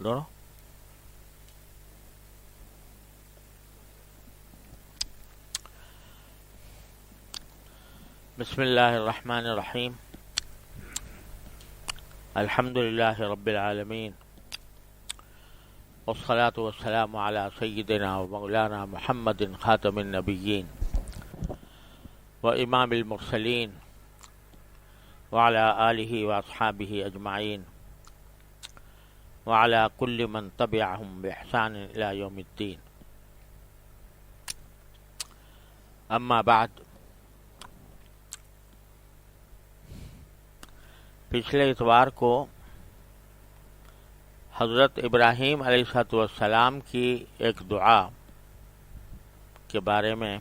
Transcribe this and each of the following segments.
دونوں. بسم اللہ الرحمن الرحیم. الحمد للہ رب العالمین والصلاة والسلام على سیدنا و مولانا محمد خاتم النبیین و امام المرسلین وعلى آلہ واصحابہ اجمعین وعلى كل من تبعهم بإحسان إلى يوم الدين. اما بعد، پچھلے اتوار کو حضرت ابراہیم علیہ السلام کی ایک دعا کے بارے میں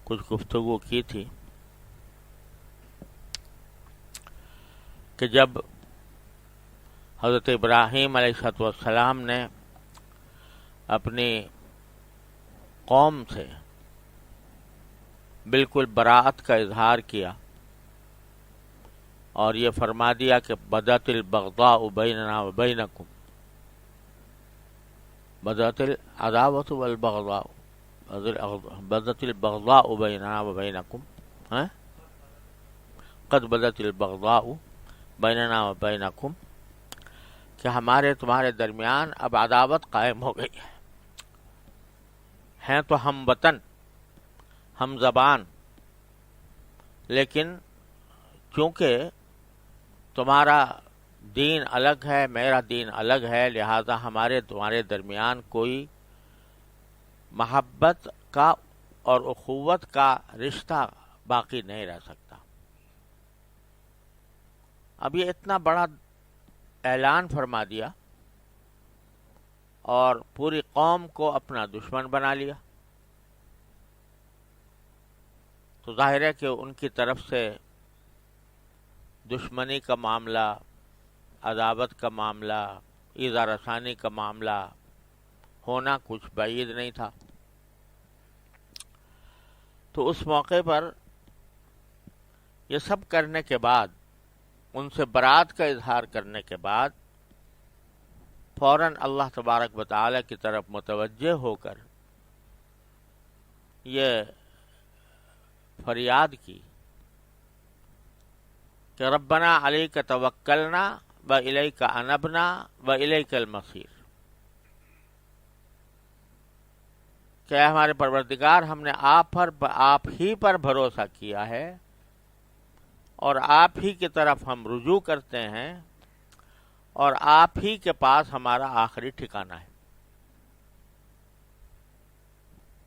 کچھ گفتگو کی تھی کہ جب حضرت ابراہیم علیہ السلام نے اپنی قوم سے بالکل براءت کا اظہار کیا اور یہ فرما دیا کہ بدت البغضاء بیننا و بینکم، بدت العداوۃ والبغضاء، بدت البغضاء بیننا و بینکم، قد بدت البغضاء بیننا و بینکم، کہ ہمارے تمہارے درمیان اب عداوت قائم ہو گئی ہے. ہیں تو ہم وطن، ہم زبان، لیکن چونکہ تمہارا دین الگ ہے، میرا دین الگ ہے، لہذا ہمارے تمہارے درمیان کوئی محبت کا اور اخوت کا رشتہ باقی نہیں رہ سکتا. اب یہ اتنا بڑا اعلان فرما دیا اور پوری قوم کو اپنا دشمن بنا لیا، تو ظاہر ہے کہ ان کی طرف سے دشمنی کا معاملہ، عداوت کا معاملہ، ایذا رسانی کا معاملہ ہونا کچھ بعید نہیں تھا. تو اس موقع پر یہ سب کرنے کے بعد، ان سے برات کا اظہار کرنے کے بعد، فوراً اللہ تبارک و تعالی کی طرف متوجہ ہو کر یہ فریاد کی کہ ربنا علیک توکلنا و الیک انبنا و الیک المصیر، کہ اے ہمارے پروردگار، ہم نے آپ ہی پر بھروسہ کیا ہے اور آپ ہی کی طرف ہم رجوع کرتے ہیں اور آپ ہی کے پاس ہمارا آخری ٹھکانہ ہے.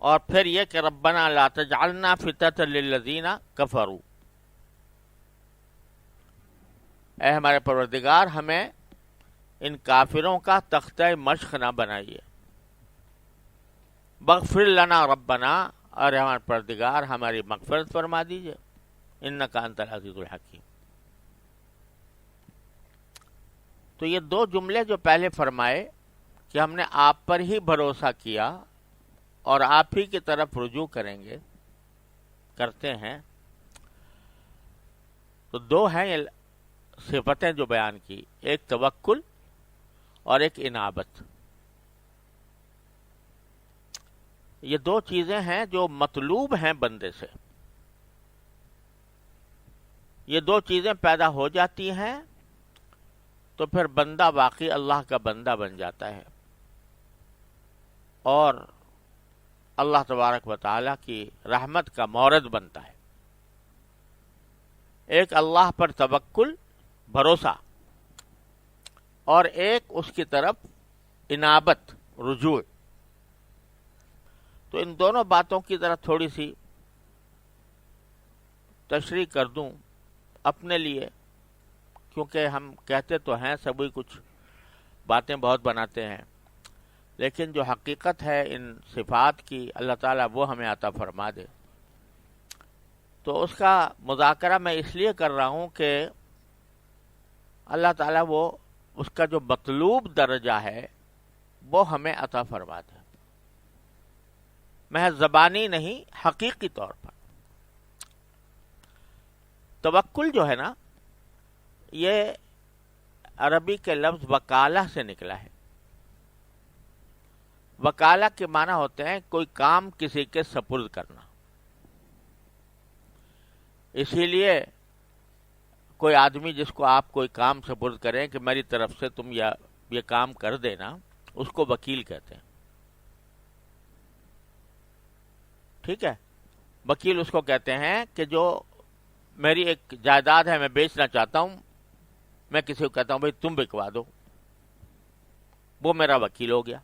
اور پھر یہ کہ ربنا لا تجعلنا فتنة للذین کفروا، اے ہمارے پروردگار، ہمیں ان کافروں کا تختہ مشق نہ بنائیے. بغفر لنا ربنا، اور ہمارے پروردگار ہماری مغفرت فرما دیجیے، انک انت العزیز الحکیم. تو یہ دو جملے جو پہلے فرمائے کہ ہم نے آپ پر ہی بھروسہ کیا اور آپ ہی کی طرف رجوع کرتے ہیں، تو دو ہیں یہ صفتیں جو بیان کی، ایک توکل اور ایک انابت. یہ دو چیزیں ہیں جو مطلوب ہیں بندے سے. یہ دو چیزیں پیدا ہو جاتی ہیں تو پھر بندہ واقعی اللہ کا بندہ بن جاتا ہے اور اللہ تبارک و تعالیٰ کی رحمت کا مورد بنتا ہے. ایک اللہ پر توکل، بھروسہ، اور ایک اس کی طرف انابت، رجوع. تو ان دونوں باتوں کی ذرا تھوڑی سی تشریح کر دوں اپنے لیے، کیونکہ ہم کہتے تو ہیں سبھی کچھ، باتیں بہت بناتے ہیں، لیکن جو حقیقت ہے ان صفات کی، اللہ تعالیٰ وہ ہمیں عطا فرما دے. تو اس کا مذاکرہ میں اس لیے کر رہا ہوں کہ اللہ تعالیٰ وہ اس کا جو مطلوب درجہ ہے وہ ہمیں عطا فرما دے، محض زبانی نہیں، حقیقی طور پر. توکل جو ہے نا، یہ عربی کے لفظ وکالہ سے نکلا ہے. وکالہ کے معنی ہوتے ہیں کوئی کام کسی کے سپرد کرنا. اسی لیے کوئی آدمی جس کو آپ کوئی کام سپرد کریں کہ میری طرف سے تم یہ کام کر دینا، اس کو وکیل کہتے ہیں. ٹھیک ہے، وکیل اس کو کہتے ہیں کہ جو میری ایک جائیداد ہے میں بیچنا چاہتا ہوں، میں کسی کو کہتا ہوں بھائی تم بکوا دو، وہ میرا وکیل ہو گیا.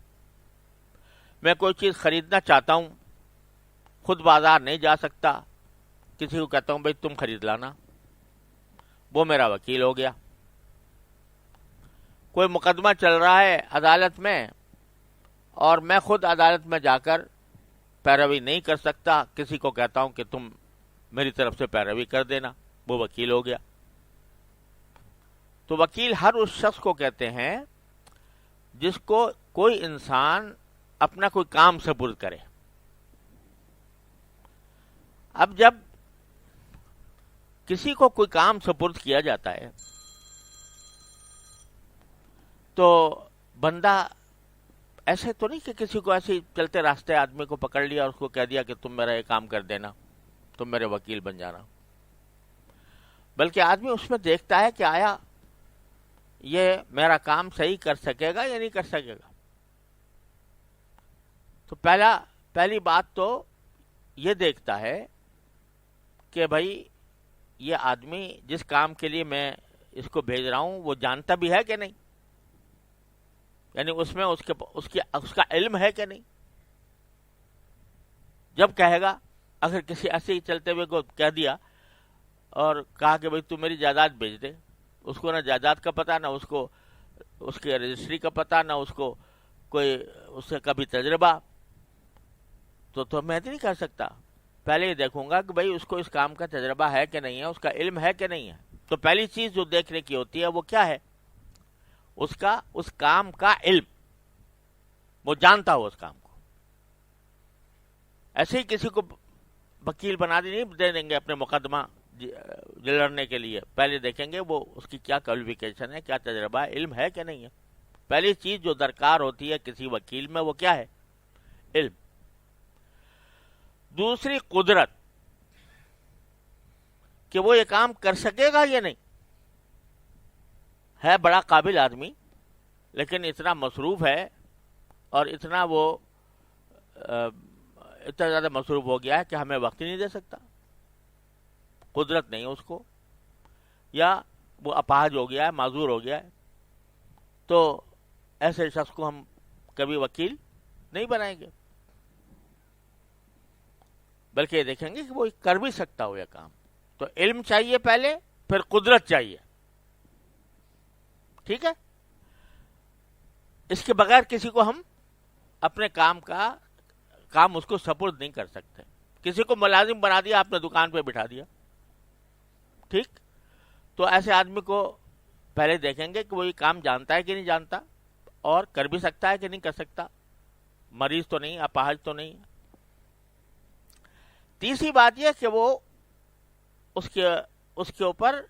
میں کوئی چیز خریدنا چاہتا ہوں، خود بازار نہیں جا سکتا، کسی کو کہتا ہوں بھائی تم خرید لانا، وہ میرا وکیل ہو گیا. کوئی مقدمہ چل رہا ہے عدالت میں اور میں خود عدالت میں جا کر پیروی نہیں کر سکتا، کسی کو کہتا ہوں کہ تم میری طرف سے پیروی کر دینا، وہ وکیل ہو گیا. تو وکیل ہر اس شخص کو کہتے ہیں جس کو کوئی انسان اپنا کوئی کام سپرد کرے. اب جب کسی کو کوئی کام سپرد کیا جاتا ہے تو بندہ ایسے تو نہیں کہ کسی کو ایسے چلتے راستے آدمی کو پکڑ لیا اور اس کو کہہ دیا کہ تم میرا یہ کام کر دینا، تم میرے وکیل بن جانا. بلکہ آدمی اس میں دیکھتا ہے کہ آیا یہ میرا کام صحیح کر سکے گا یا نہیں کر سکے گا. تو پہلی بات تو یہ دیکھتا ہے کہ بھائی یہ آدمی جس کام کے لیے میں اس کو بھیج رہا ہوں وہ جانتا بھی ہے کہ نہیں، یعنی اس میں اس کا علم ہے کہ نہیں. جب کہے گا، اگر کسی ایسے ہی چلتے ہوئے کو کہہ دیا اور کہا کہ بھائی تو میری جائیداد بیچ دے، اس کو نہ جائیداد کا پتہ، نہ اس کو اس کی رجسٹری کا پتہ، نہ اس کو کوئی اس سے کبھی تجربہ، تو میں نہیں کر سکتا. پہلے یہ دیکھوں گا کہ بھائی اس کو اس کام کا تجربہ ہے کہ نہیں ہے، اس کا علم ہے کہ نہیں ہے. تو پہلی چیز جو دیکھنے کی ہوتی ہے وہ کیا ہے؟ اس کام کا علم، وہ جانتا ہو اس کام کو. ایسے ہی کسی کو وکیل بنا دے دیں گے اپنے مقدمہ لڑنے کے لیے. پہلے دیکھیں گے وہ اس کی کیا کوالیفیکیشن ہے، کیا تجربہ ہے، علم ہے کہ نہیں ہے. پہلی چیز جو درکار ہوتی ہے کسی وکیل میں وہ کیا ہے؟ علم. دوسری قدرت، کہ وہ یہ کام کر سکے گا یا نہیں. ہے بڑا قابل آدمی لیکن اتنا مصروف ہے اور اتنا زیادہ مصروف ہو گیا ہے کہ ہمیں وقت ہی نہیں دے سکتا، قدرت نہیں اس کو، یا وہ اپاہج ہو گیا ہے، معذور ہو گیا ہے. تو ایسے شخص کو ہم کبھی وکیل نہیں بنائیں گے، بلکہ یہ دیکھیں گے کہ وہ کر بھی سکتا ہو یہ کام. تو علم چاہیے پہلے، پھر قدرت چاہیے. ٹھیک ہے، اس کے بغیر کسی کو ہم اپنے کام اس کو سپرد نہیں کر سکتے. کسی کو ملازم بنا دیا، آپ نے دکان پہ بٹھا دیا، ٹھیک، تو ایسے آدمی کو پہلے دیکھیں گے کہ وہ یہ کام جانتا ہے کہ نہیں جانتا، اور کر بھی سکتا ہے کہ نہیں کر سکتا، مریض تو نہیں، اپاہج تو نہیں. تیسری بات یہ کہ وہ اس کے اوپر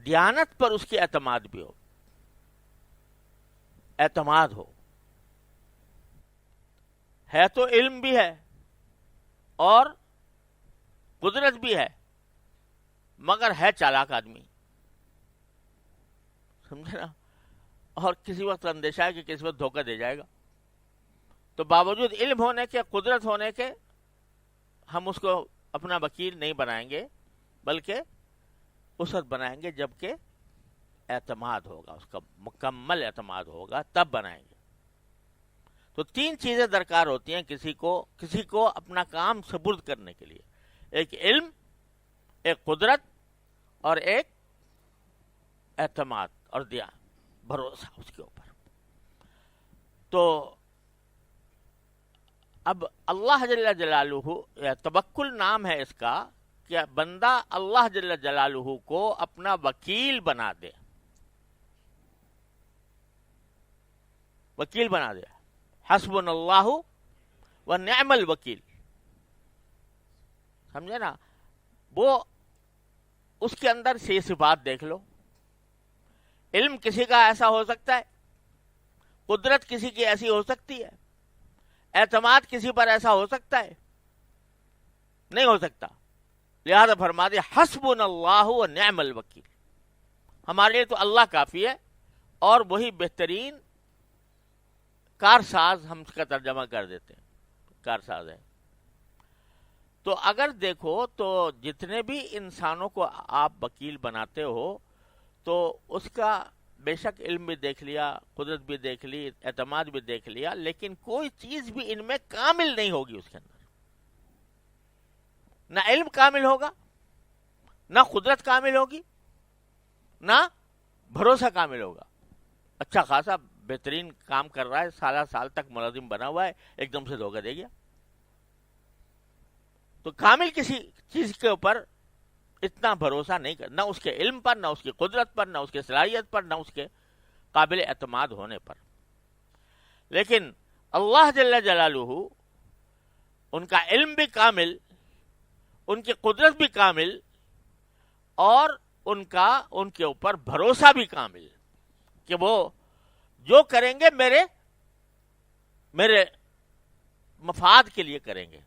دیانت پر اس کی اعتماد بھی ہو، اعتماد ہو. ہے تو علم بھی ہے اور قدرت بھی ہے، مگر ہے چالاک آدمی، سمجھے نا، اور کسی وقت اندیشہ ہے کہ کسی وقت دھوکہ دے جائے گا. تو باوجود علم ہونے کے، قدرت ہونے کے، ہم اس کو اپنا وکیل نہیں بنائیں گے، بلکہ اس وقت بنائیں گے جبکہ اعتماد ہوگا، اس کا مکمل اعتماد ہوگا، تب بنائیں گے. تو تین چیزیں درکار ہوتی ہیں کسی کو اپنا کام سپرد کرنے کے لیے: ایک علم، ایک قدرت، اور ایک اعتماد اور بھروسہ اس کے اوپر. تو اب اللہ جل جلالہ، توکل نام ہے اس کا، کہ بندہ اللہ جل جلالہ کو اپنا وکیل بنا دے، وکیل بنا دے. حسبنا اللہ ونعم الوکیل، سمجھے نا. وہ اس کے اندر سے صفات دیکھ لو علم کسی کا ایسا ہو سکتا ہے، قدرت کسی کی ایسی ہو سکتی ہے، اعتماد کسی پر ایسا ہو سکتا ہے؟ نہیں ہو سکتا. لہذا فرما دیا حسبنا اللہ و نعم الوکیل، ہمارے لیے تو اللہ کافی ہے اور وہی بہترین کارساز، ہم اس کا ترجمہ کر دیتے ہیں کارساز ہے. تو اگر دیکھو تو جتنے بھی انسانوں کو آپ وکیل بناتے ہو تو اس کا بے شک علم بھی دیکھ لیا، قدرت بھی دیکھ لی، اعتماد بھی دیکھ لیا، لیکن کوئی چیز بھی ان میں کامل نہیں ہوگی. اس کے اندر نہ علم کامل ہوگا، نہ قدرت کامل ہوگی، نہ بھروسہ کامل ہوگا. اچھا خاصا بہترین کام کر رہا ہے، سالہ سال تک ملازم بنا ہوا ہے، ایک دم سے دھوکہ دے گیا. تو کامل کسی چیز کے اوپر اتنا بھروسہ نہیں کر، نہ اس کے علم پر، نہ اس کی قدرت پر، نہ اس کی صلاحیت پر، نہ اس کے قابل اعتماد ہونے پر. لیکن اللہ جل جلالہ، ان کا علم بھی کامل، ان کی قدرت بھی کامل، اور ان کے اوپر بھروسہ بھی کامل کہ وہ جو کریں گے میرے مفاد کے لیے کریں گے،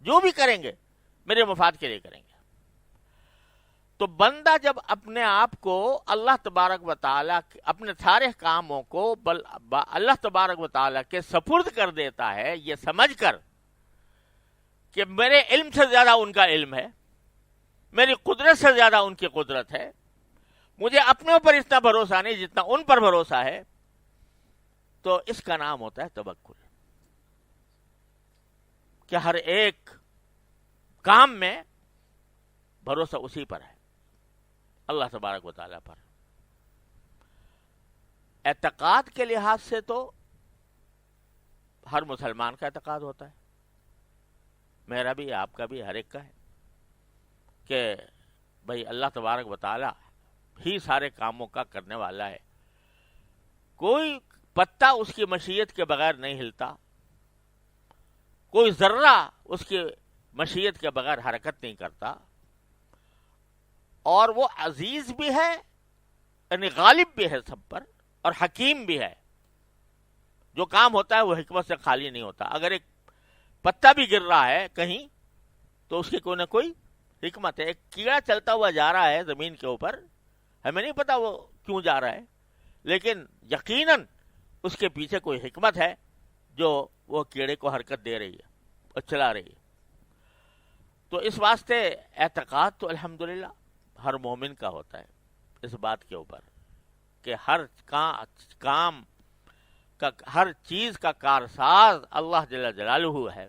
جو بھی کریں گے میرے مفاد کے لیے کریں گے. تو بندہ جب اپنے آپ کو اللہ تبارک و تعالیٰ اپنے سارے کاموں کو اللہ تبارک و تعالیٰ کے سپرد کر دیتا ہے، یہ سمجھ کر کہ میرے علم سے زیادہ ان کا علم ہے، میری قدرت سے زیادہ ان کی قدرت ہے، مجھے اپنے اوپر اتنا بھروسہ نہیں جتنا ان پر بھروسہ ہے، تو اس کا نام ہوتا ہے توکل. کہ ہر ایک کام میں بھروسہ اسی پر ہے، اللہ تبارک و تعالیٰ پر. اعتقاد کے لحاظ سے تو ہر مسلمان کا اعتقاد ہوتا ہے، میرا بھی، آپ کا بھی، ہر ایک کا ہے کہ بھئی اللہ تبارک و تعالیٰ ہی سارے کاموں کا کرنے والا ہے. کوئی پتا اس کی مشیت کے بغیر نہیں ہلتا، کوئی ذرہ اس کی مشیت کے بغیر حرکت نہیں کرتا، اور وہ عزیز بھی ہے، یعنی غالب بھی ہے سب پر، اور حکیم بھی ہے. جو کام ہوتا ہے وہ حکمت سے خالی نہیں ہوتا. اگر ایک پتا بھی گر رہا ہے کہیں تو اس کی کوئی نہ کوئی حکمت ہے. ایک کیڑا چلتا ہوا جا رہا ہے زمین کے اوپر، ہمیں نہیں پتا وہ کیوں جا رہا ہے، لیکن یقیناً اس کے پیچھے کوئی حکمت ہے جو وہ کیڑے کو حرکت دے رہی ہے اور چلا رہی ہے. تو اس واسطے اعتقاد تو الحمدللہ ہر مومن کا ہوتا ہے اس بات کے اوپر کہ ہر کام کا، ہر چیز کا کارساز اللہ جل جلالہ ہے،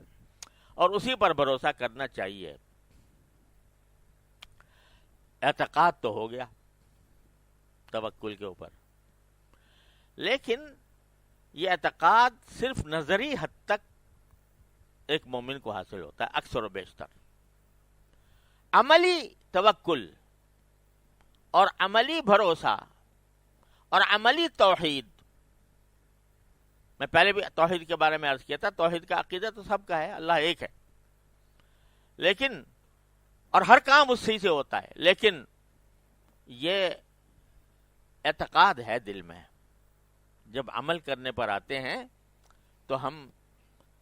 اور اسی پر بھروسہ کرنا چاہیے. اعتقاد تو ہو گیا توکل کے اوپر، لیکن یہ اعتقاد صرف نظری حد تک ایک مومن کو حاصل ہوتا ہے اکثر و بیشتر. عملی توکل اور عملی بھروسہ اور عملی توحید، میں پہلے بھی توحید کے بارے میں عرض کیا تھا، توحید کا عقیدہ تو سب کا ہے، اللہ ایک ہے، لیکن اور ہر کام اس سے ہوتا ہے، لیکن یہ اعتقاد ہے دل میں. جب عمل کرنے پر آتے ہیں تو ہم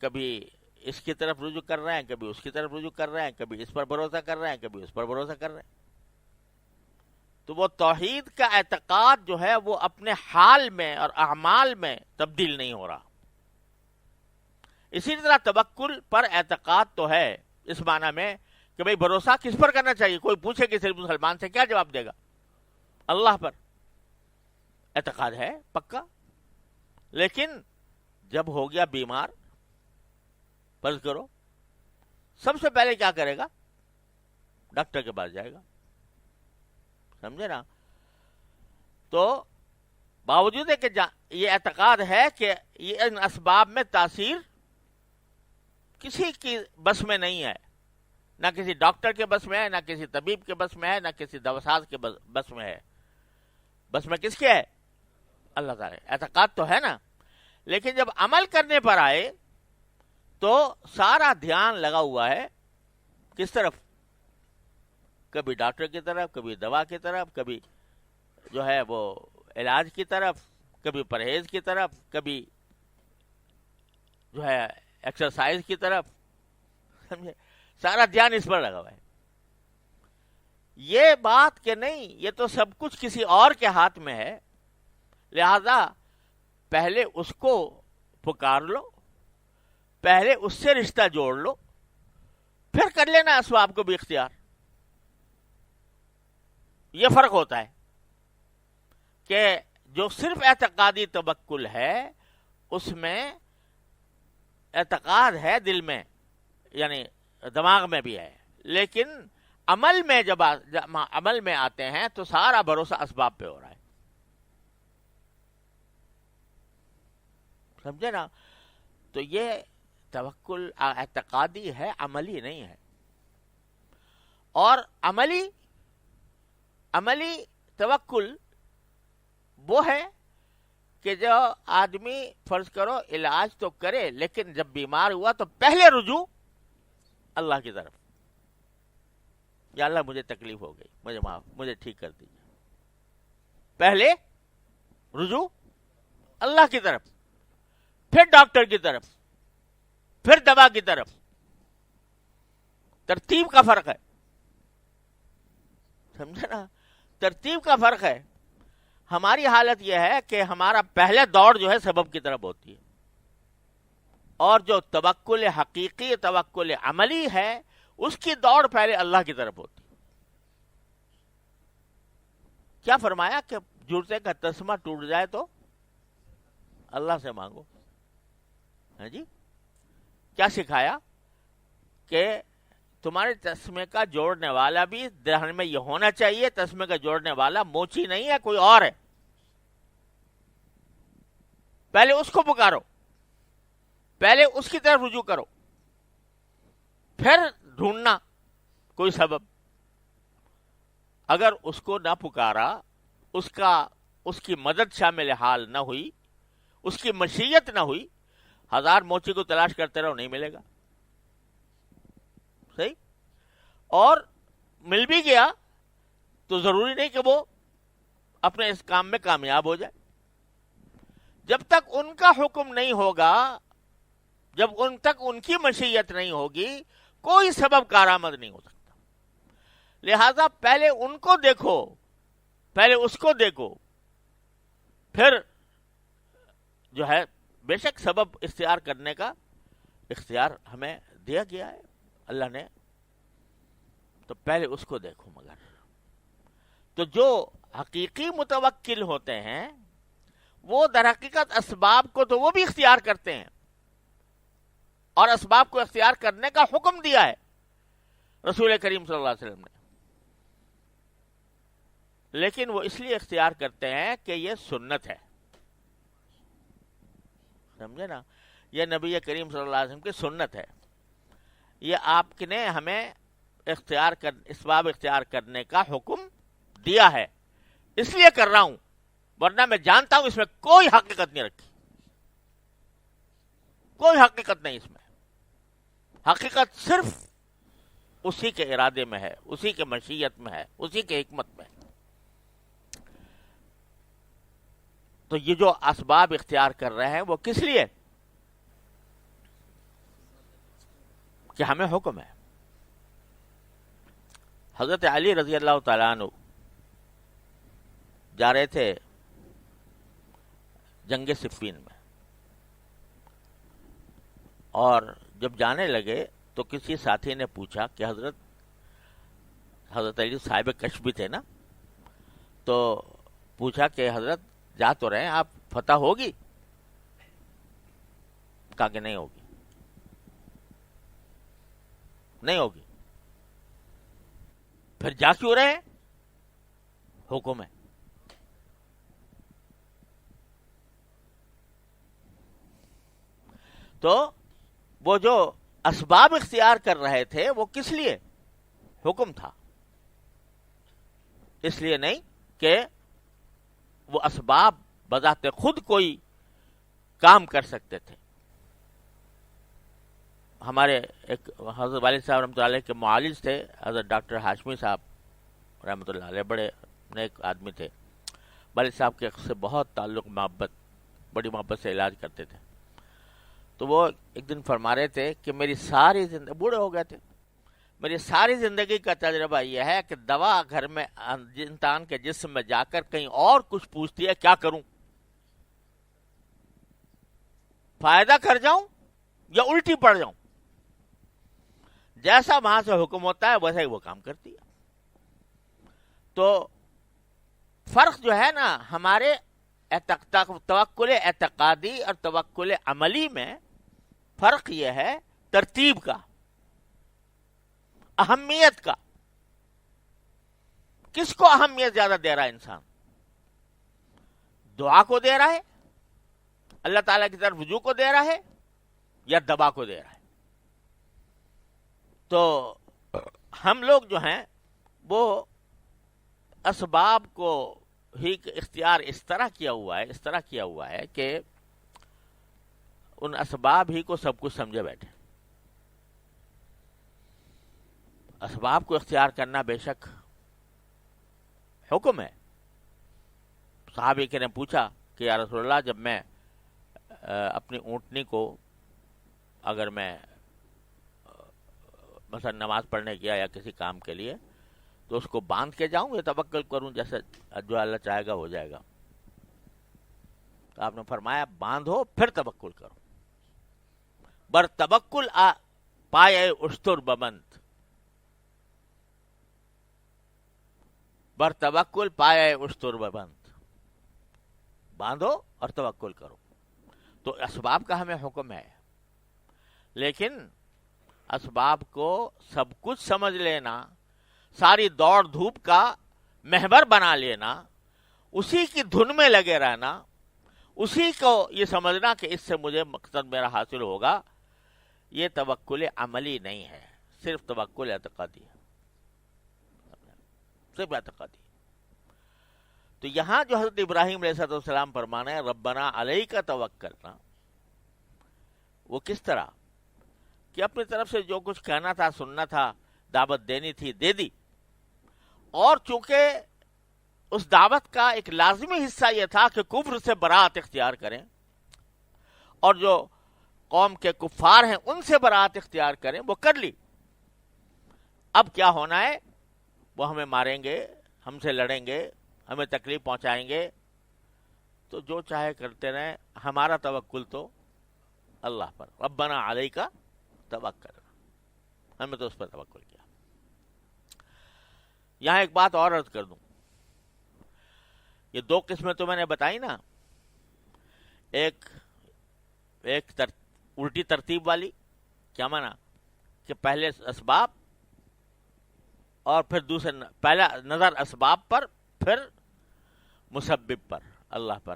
کبھی اس کی طرف رجوع کر رہے ہیں، کبھی اس کی طرف رجوع کر رہے ہیں، کبھی اس پر بھروسہ کر رہے ہیں، کبھی اس پر بھروسہ کر رہے ہیں. تو وہ توحید کا اعتقاد جو ہے وہ اپنے حال میں اور اعمال میں تبدیل نہیں ہو رہا. اسی طرح توکل پر اعتقاد تو ہے اس معنی میں کہ بھئی بھروسہ کس پر کرنا چاہیے. کوئی پوچھے کہ صرف مسلمان سے کیا جواب دے گا؟ اللہ پر. اعتقاد ہے پکا، لیکن جب ہو گیا بیمار، فرض کرو، سب سے پہلے کیا کرے گا؟ ڈاکٹر کے پاس جائے گا، سمجھے نا. تو باوجود ہے کہ یہ اعتقاد ہے کہ یہ ان اسباب میں تاثیر کسی کی بس میں نہیں ہے، نہ کسی ڈاکٹر کے بس میں ہے، نہ کسی طبیب کے بس میں ہے، نہ کسی دواساز کے بس میں ہے. بس میں کس کے ہے؟ اللہ تعالی. اعتقاد تو ہے نا، لیکن جب عمل کرنے پر آئے تو سارا دھیان لگا ہوا ہے کس طرف؟ کبھی ڈاکٹر کی طرف، کبھی دوا کی طرف، کبھی جو ہے وہ علاج کی طرف، کبھی پرہیز کی طرف، کبھی جو ہے ایکسرسائز کی طرف، سمجھے، سارا دھیان اس پر لگا ہوا ہے. یہ بات کہ نہیں یہ تو سب کچھ کسی اور کے ہاتھ میں ہے، لہذا پہلے اس کو پکار لو، پہلے اس سے رشتہ جوڑ لو، پھر کر لینا اسباب کو بھی اختیار. یہ فرق ہوتا ہے کہ جو صرف اعتقادی توکل ہے اس میں اعتقاد ہے دل میں، یعنی دماغ میں بھی ہے، لیکن عمل میں جب عمل میں آتے ہیں تو سارا بھروسہ اسباب پہ ہو رہا ہے. سمجھے نا؟ تو یہ توکل اعتقادی ہے، عملی نہیں ہے. اور عملی توکل وہ ہے کہ جو آدمی فرض کرو علاج تو کرے، لیکن جب بیمار ہوا تو پہلے رجوع اللہ کی طرف. یا اللہ مجھے تکلیف ہو گئی، مجھے ٹھیک کر دیجیے. پہلے رجوع اللہ کی طرف، پھر ڈاکٹر کی طرف، پھر دوا کی طرف. ترتیب کا فرق ہے، سمجھے نا؟ ترتیب کا فرق ہے. ہماری حالت یہ ہے کہ ہمارا پہلے دوڑ جو ہے سبب کی طرف ہوتی ہے، اور جو توکل حقیقی، توکل عملی ہے، اس کی دوڑ پہلے اللہ کی طرف ہوتی ہے. کیا فرمایا کہ جوتے کا تسمہ ٹوٹ جائے تو اللہ سے مانگو. ہاں جی، کیا سکھایا کہ تمہارے تسمے کا جوڑنے والا بھی ذہن میں یہ ہونا چاہیے، تسمے کا جوڑنے والا موچی نہیں ہے، کوئی اور ہے. پہلے اس کو پکارو، پہلے اس کی طرف رجوع کرو، پھر ڈھونڈنا کوئی سبب. اگر اس کو نہ پکارا، اس کی مدد شامل حال نہ ہوئی، اس کی مشیت نہ ہوئی، 1000 موچی کو تلاش کرتے رہو، نہیں ملے گا. صحیح؟ اور مل بھی گیا تو ضروری نہیں کہ وہ اپنے اس کام میں کامیاب ہو جائے. جب تک ان کا حکم نہیں ہوگا، جب ان تک ان کی مشیت نہیں ہوگی، کوئی سبب کارآمد نہیں ہو سکتا. لہذا پہلے ان کو دیکھو، پہلے اس کو دیکھو، پھر جو ہے بے شک سبب اختیار کرنے کا اختیار ہمیں دیا گیا ہے اللہ نے، تو پہلے اس کو دیکھو. مگر تو جو حقیقی متوکل ہوتے ہیں وہ در حقیقت اسباب کو تو وہ بھی اختیار کرتے ہیں، اور اسباب کو اختیار کرنے کا حکم دیا ہے رسول کریم صلی اللہ علیہ وسلم نے. لیکن وہ اس لیے اختیار کرتے ہیں کہ یہ سنت ہے. سمجھے نا؟ یہ نبی کریم صلی اللہ علیہ وسلم کی سنت ہے. یہ آپ نے ہمیں اسباب اختیار کرنے کا حکم دیا ہے، اس لیے کر رہا ہوں، ورنہ میں جانتا ہوں اس میں کوئی حقیقت نہیں رکھی، کوئی حقیقت نہیں. اس میں حقیقت صرف اسی کے ارادے میں ہے، اسی کے مشیت میں ہے، اسی کے حکمت میں ہے. تو یہ جو اسباب اختیار کر رہے ہیں وہ کس لیے؟ کہ ہمیں حکم ہے. حضرت علی رضی اللہ تعالیٰ عنہ جا رہے تھے جنگ صفین میں، اور جب جانے لگے تو کسی ساتھی نے پوچھا کہ حضرت علی صاحب کشف بھی تھے نا، تو پوچھا کہ حضرت جا تو رہے ہیں آپ، فتح ہوگی؟ کہا کہ نہیں ہوگی، نہیں ہوگی. پھر جا کیوں رہے ہیں؟ حکم ہے. تو وہ جو اسباب اختیار کر رہے تھے وہ کس لیے؟ حکم تھا. اس لیے نہیں کہ وہ اسباب بذات خود کوئی کام کر سکتے تھے. ہمارے ایک حضرت والد صاحب رحمۃ اللہ علیہ کے معالج تھے، حضرت ڈاکٹر ہاشمی صاحب رحمۃ اللہ علیہ، بڑے نیک آدمی تھے. والد صاحب کے سے بہت تعلق، محبت، بڑی محبت سے علاج کرتے تھے. تو وہ ایک دن فرما رہے تھے کہ میری ساری زندگی، بوڑھے ہو گئے تھے، میری ساری زندگی کا تجربہ یہ ہے کہ دوا گھر میں انسان کے جسم میں جا کر کہیں اور کچھ پوچھتی ہے، کیا کروں، فائدہ کر جاؤں یا الٹی پڑ جاؤں، جیسا وہاں سے حکم ہوتا ہے ویسا ہی وہ کام کرتی ہے. تو فرق جو ہے نا ہمارے توکل اعتقادی اور توکل عملی میں، فرق یہ ہے ترتیب کا، اہمیت کا. کس کو اہمیت زیادہ دے رہا ہے انسان؟ دعا کو دے رہا ہے، اللہ تعالیٰ کی طرف رجوع کو دے رہا ہے، یا دوا کو دے رہا ہے؟ تو ہم لوگ جو ہیں وہ اسباب کو ہی اختیار اس طرح کیا ہوا ہے کہ ان اسباب ہی کو سب کچھ سمجھے بیٹھے. اسباب کو اختیار کرنا بے شک حکم ہے. صحابہ نے پوچھا کہ یا رسول اللہ، جب میں اپنی اونٹنی کو، اگر میں مثلا نماز پڑھنے گیا یا کسی کام کے لیے، تو اس کو باندھ کے جاؤں یا توکل کروں، جیسے جو اللہ چاہے گا ہو جائے گا؟ تو آپ نے فرمایا باندھو پھر توکل کرو. بر توکل پائے اشتر ببند، بر توکل پائے اشتر ببند، باندھو اور توکل کرو. تو اسباب کا ہمیں حکم ہے، لیکن اسباب کو سب کچھ سمجھ لینا، ساری دوڑ دھوپ کا محور بنا لینا، اسی کی دھن میں لگے رہنا، اسی کو یہ سمجھنا کہ اس سے مجھے مقصد میرا حاصل ہوگا، یہ توکل عملی نہیں ہے، صرف توکل اعتقادی ہے، صرف اعتقادی. تو یہاں جو حضرت ابراہیم علیہ السلام فرمانا ہے ربنا علیک توکلنا، وہ کس طرح کہ اپنی طرف سے جو کچھ کہنا تھا، سننا تھا، دعوت دینی تھی، دے دی. اور چونکہ اس دعوت کا ایک لازمی حصہ یہ تھا کہ کفر سے برات اختیار کریں، اور جو قوم کے کفار ہیں ان سے برات اختیار کریں، وہ کر لی. اب کیا ہونا ہے؟ وہ ہمیں ماریں گے، ہم سے لڑیں گے، ہمیں تکلیف پہنچائیں گے، تو جو چاہے کرتے رہیں، ہمارا توکل تو اللہ پر. ربنا علیک توکلنا، ہم نے تو اس پر توکل کیا. یہاں ایک بات اور عرض کر دوں، یہ دو قسمیں تو میں نے بتائی نا، ایک الٹی ترتیب والی، کیا مانا کہ پہلے اسباب اور پھر دوسرے، پہلا نظر اسباب پر، پھر مسبب پر، اللہ پر.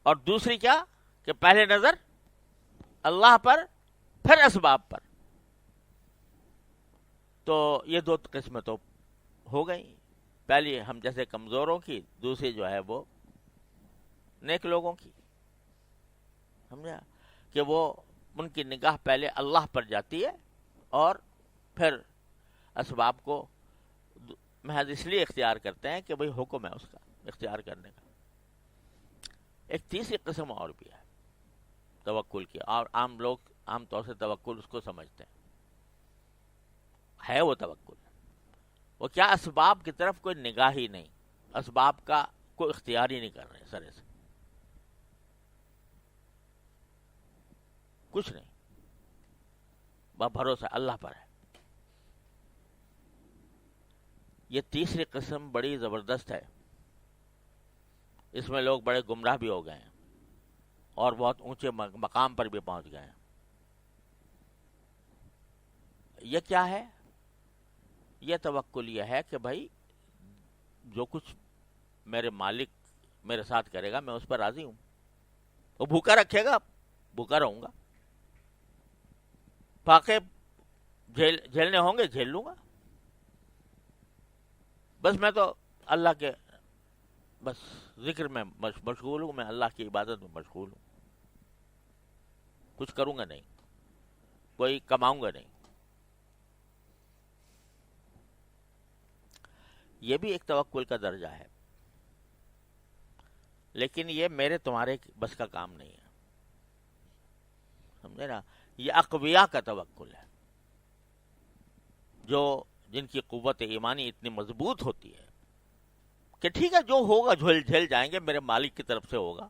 اور دوسری کیا کہ پہلے نظر اللہ پر پھر اسباب پر. تو یہ دو قسمیں تو ہو گئی، پہلی ہم جیسے کمزوروں کی، دوسری جو ہے وہ نیک لوگوں کی. سمجھا کہ وہ ان کی نگاہ پہلے اللہ پر جاتی ہے اور پھر اسباب کو محض اس لیے اختیار کرتے ہیں کہ بھئی حکم ہے اس کا اختیار کرنے کا. ایک تیسری قسم اور بھی ہے توکل کی، اور عام لوگ عام طور سے توکل اس کو سمجھتے ہیں، ہے وہ توکل وہ کیا؟ اسباب کی طرف کوئی نگاہ ہی نہیں، اسباب کا کوئی اختیار ہی نہیں کر رہے سرے سے، کچھ نہیں، بس بھروسہ اللہ پر ہے. یہ تیسری قسم بڑی زبردست ہے، اس میں لوگ بڑے گمراہ بھی ہو گئے ہیں اور بہت اونچے مقام پر بھی پہنچ گئے ہیں. یہ کیا ہے؟ یہ توکل یہ ہے کہ بھائی جو کچھ میرے مالک میرے ساتھ کرے گا میں اس پر راضی ہوں، وہ بھوکا رکھے گا بھوکا رہوں گا، فاقے جھیلنے ہوں گے جھیل لوں گا، بس میں تو اللہ کے بس ذکر میں مشغول ہوں، میں اللہ کی عبادت میں مشغول ہوں، کچھ کروں گا نہیں، کوئی کماؤں گا نہیں. یہ بھی ایک توکل کا درجہ ہے. لیکن یہ میرے تمہارے بس کا کام نہیں ہے، سمجھے نا؟ یہ اقویاء کا توکل ہے، جن کی قوت ایمانی اتنی مضبوط ہوتی ہے کہ ٹھیک ہے جو ہوگا جھیل جائیں گے، میرے مالک کی طرف سے ہوگا،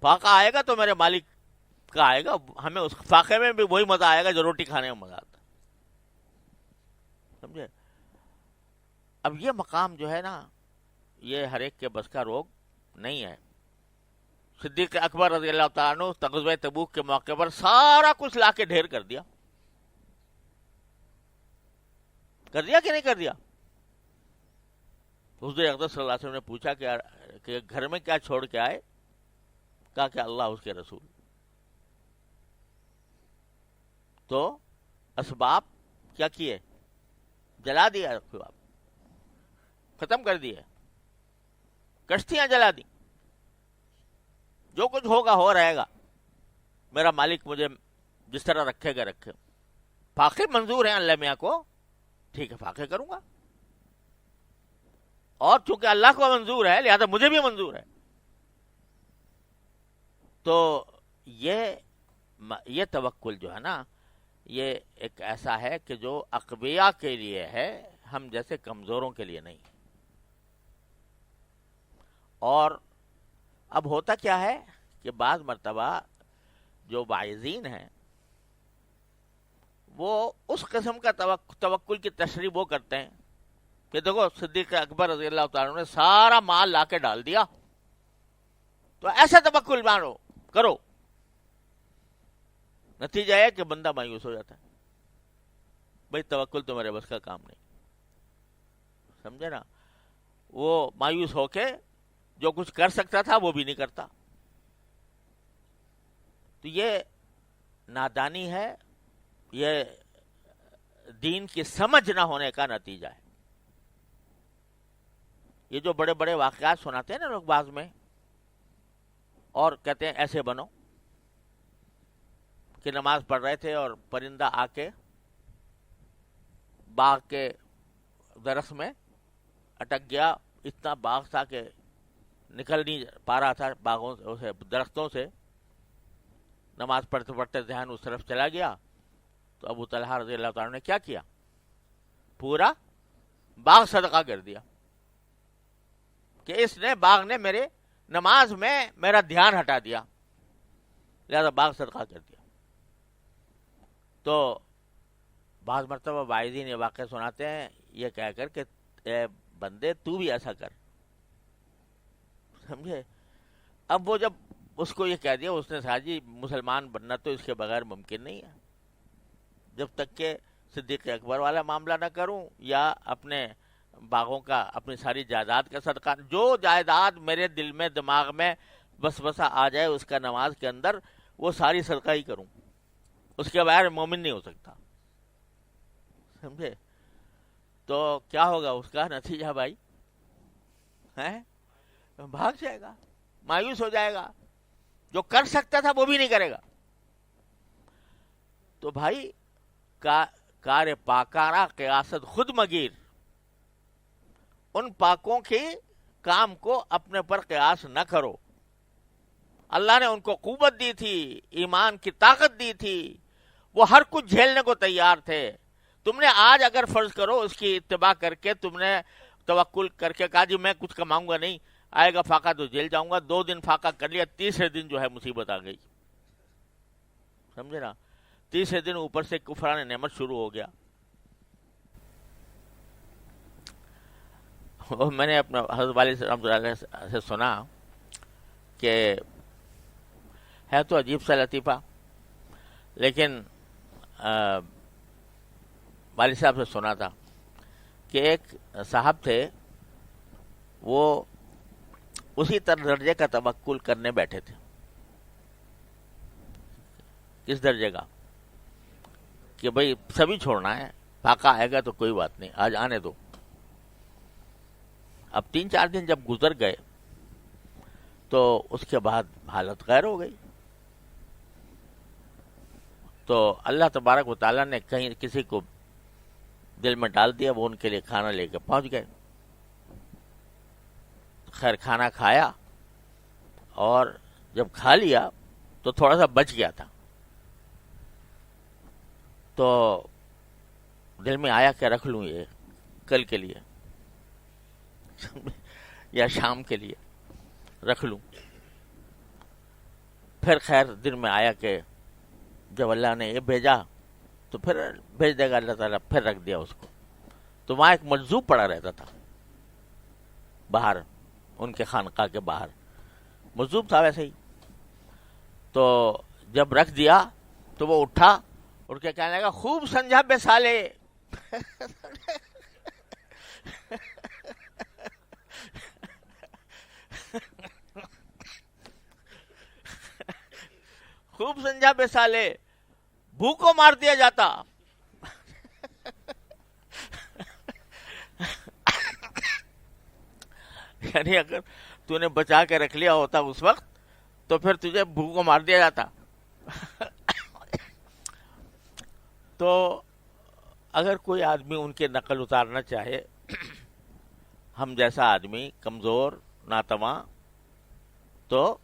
فاقہ آئے گا تو میرے مالک کا آئے گا، ہمیں اس فاقے میں بھی وہی مزہ آئے گا جو روٹی کھانے میں مزہ آتا ہے، سمجھے؟ اب یہ مقام جو ہے نا، یہ ہر ایک کے بس کا روگ نہیں ہے۔ صدیق اکبر رضی اللہ تعالیٰ عنہ غزوہ تبوک کے موقع پر سارا کچھ لا کے ڈھیر کر دیا کہ نہیں کر دیا؟ حضور اقدس صلی اللہ علیہ وسلم نے پوچھا کہ گھر میں کیا چھوڑ کے آئے؟ کہا کہ اللہ اس کے رسول۔ تو اسباب کیا کیے؟ جلا دیا، اسباب ختم کر دیے، کشتیاں جلا دی، جو کچھ ہوگا ہو رہے گا، میرا مالک مجھے جس طرح رکھے گا رکھے۔ فاقے منظور ہیں اللہ میاں کو، ٹھیک ہے فاقے کروں گا، اور چونکہ اللہ کو منظور ہے لہذا مجھے بھی منظور ہے۔ تو یہ توکل جو ہے نا، یہ ایک ایسا ہے کہ جو اقویاء کے لیے ہے، ہم جیسے کمزوروں کے لیے نہیں۔ اور اب ہوتا کیا ہے کہ بعض مرتبہ جو واعظین ہیں وہ اس قسم کا توکل کی تشریح وہ کرتے ہیں کہ دیکھو صدیق اکبر رضی اللہ تعالیٰ نے سارا مال لا کے ڈال دیا، تو ایسا توکل مانو کرو۔ نتیجہ ہے کہ بندہ مایوس ہو جاتا ہے، بھائی توکل تو میرے بس کا کام نہیں، سمجھے نا؟ وہ مایوس ہو کے جو کچھ کر سکتا تھا وہ بھی نہیں کرتا۔ تو یہ نادانی ہے، یہ دین کی سمجھ نہ ہونے کا نتیجہ ہے۔ یہ جو بڑے بڑے واقعات سناتے ہیں نا لوگ بعض میں، اور کہتے ہیں ایسے بنو، کہ نماز پڑھ رہے تھے اور پرندہ آ کے باغ کے درخت میں اٹک گیا، اتنا باغ تھا کہ نکل نہیں پا رہا تھا باغوں سے، درختوں سے، نماز پڑھتے پڑھتے ذہن اس طرف چلا گیا۔ تو ابو طلحہ رضی اللہ تعالیٰ نے کیا کیا؟ پورا باغ صدقہ کر دیا، کہ اس نے باغ نے میرے نماز میں میرا دھیان ہٹا دیا، لہذا باغ صدقہ کر دیا۔ تو بعض مرتبہ واعظین یہ واقعہ سناتے ہیں یہ کہہ کر کہ اے بندے تو بھی ایسا کر، سمجھے؟ اب وہ جب اس کو یہ کہہ دیا، اس نے کہا جی مسلمان بننا تو اس کے بغیر ممکن نہیں ہے، جب تک کہ صدیق اکبر والا معاملہ نہ کروں یا اپنے باغوں کا، اپنی ساری جائیداد کا صدقہ، جو جائیداد میرے دل میں دماغ میں بس بسا آ جائے اس کا نماز کے اندر، وہ ساری صدقہ ہی کروں، اس کے بغیر مومن نہیں ہو سکتا، سمجھے؟ تو کیا ہوگا اس کا نتیجہ بھائی؟ بھاگ جائے گا، مایوس ہو جائے گا، جو کر سکتا تھا وہ بھی نہیں کرے گا۔ تو بھائی کار پاکارہ قیاست خود مگیر، ان پاکوں کے کام کو اپنے پر قیاس نہ کرو۔ اللہ نے ان کو قوت دی تھی، ایمان کی طاقت دی تھی، وہ ہر کچھ جھیلنے کو تیار تھے۔ تم نے آج اگر فرض کرو اس کی اتباع کر کے تم نے توکل کر کے کہا جی میں کچھ کماؤں گا نہیں، آئے گا فاقہ تو جیل جاؤں گا، 2 دن فاقہ کر لیا، تیسرے دن جو ہے مصیبت آ گئی، سمجھے نا؟ تیسرے دن اوپر سے کفران نعمت شروع ہو گیا۔ میں نے اپنا حضرت والد رحمۃ اللہ علیہ سے سنا کہ ہے تو عجیب سا لطیفہ، لیکن والد صاحب سے سنا تھا کہ ایک صاحب تھے، وہ اسی درجے کا توکل کرنے بیٹھے تھے۔ کس درجے کا؟ کہ بھئی سبھی چھوڑنا ہے، فاقہ آئے گا تو کوئی بات نہیں، آج آنے دو۔ اب 3-4 دن جب گزر گئے تو اس کے بعد حالت غیر ہو گئی۔ تو اللہ تبارک و تعالیٰ نے کہیں کسی کو دل میں ڈال دیا، وہ ان کے لیے کھانا لے کے پہنچ گئے۔ خیر کھانا کھایا، اور جب کھا لیا تو تھوڑا سا بچ گیا تھا، تو دل میں آیا کہ رکھ لوں یہ کل کے لیے یا شام کے لیے رکھ لوں. پھر خیر دل میں آیا کہ جب اللہ نے یہ بھیجا تو پھر بھیج دے گا اللہ تعالیٰ، پھر رکھ دیا اس کو. تو وہاں ایک مجذوب پڑا رہتا تھا باہر، ان کے خانقاہ کے باہر مجذوب تھا ویسے ہی. تو جب رکھ دیا تو وہ اٹھا، اٹھ کے کہنے لگا خوب سمجھا بے سالے. خوب سمجھا بے سالے، بھوک کو مار دیا جاتا. یعنی اگر تو نے بچا کے رکھ لیا ہوتا اس وقت تو پھر تجھے بھوک کو مار دیا جاتا. تو اگر کوئی آدمی ان کے نقل اتارنا چاہے، ہم جیسا آدمی کمزور ناتواں، تو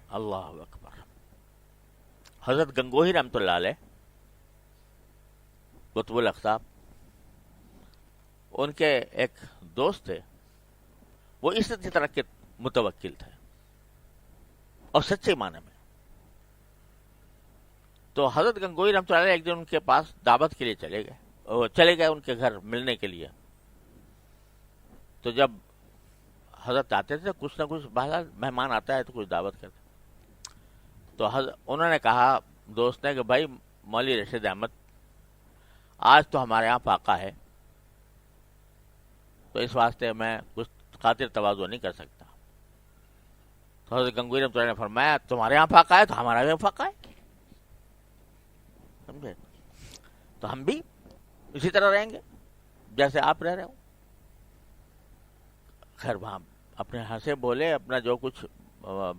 اللہ اکبر. حضرت گنگوہی رحمۃ اللہ علیہ قطب الاقطاب، ان کے ایک دوست تھے، وہ اس طرح کے متوکل تھے اور سچے معنی میں. تو حضرت گنگوہی رحمۃ اللہ علیہ ایک دن ان کے پاس دعوت کے لیے چلے گئے ان کے گھر ملنے کے لیے. تو جب حضرت آتے تھے کچھ نہ کچھ، بہرحال مہمان آتا ہے تو کچھ دعوت کرتے. تو انہوں نے کہا دوست نے کہ بھائی مولوی رشید احمد آج تو ہمارے یہاں فاقہ ہے، تو اس واسطے میں کچھ خاطر تواضع نہیں کر سکتا. تو حضرت گنگوہی رحمۃ اللہ نے فرمایا تمہارے یہاں فاقہ ہے تو ہمارا یہاں فاقہ ہے، سمجھے؟ تو ہم بھی اسی طرح رہیں گے جیسے آپ رہ رہے ہو. خیر وہاں اپنے ہنسے بولے، اپنا جو کچھ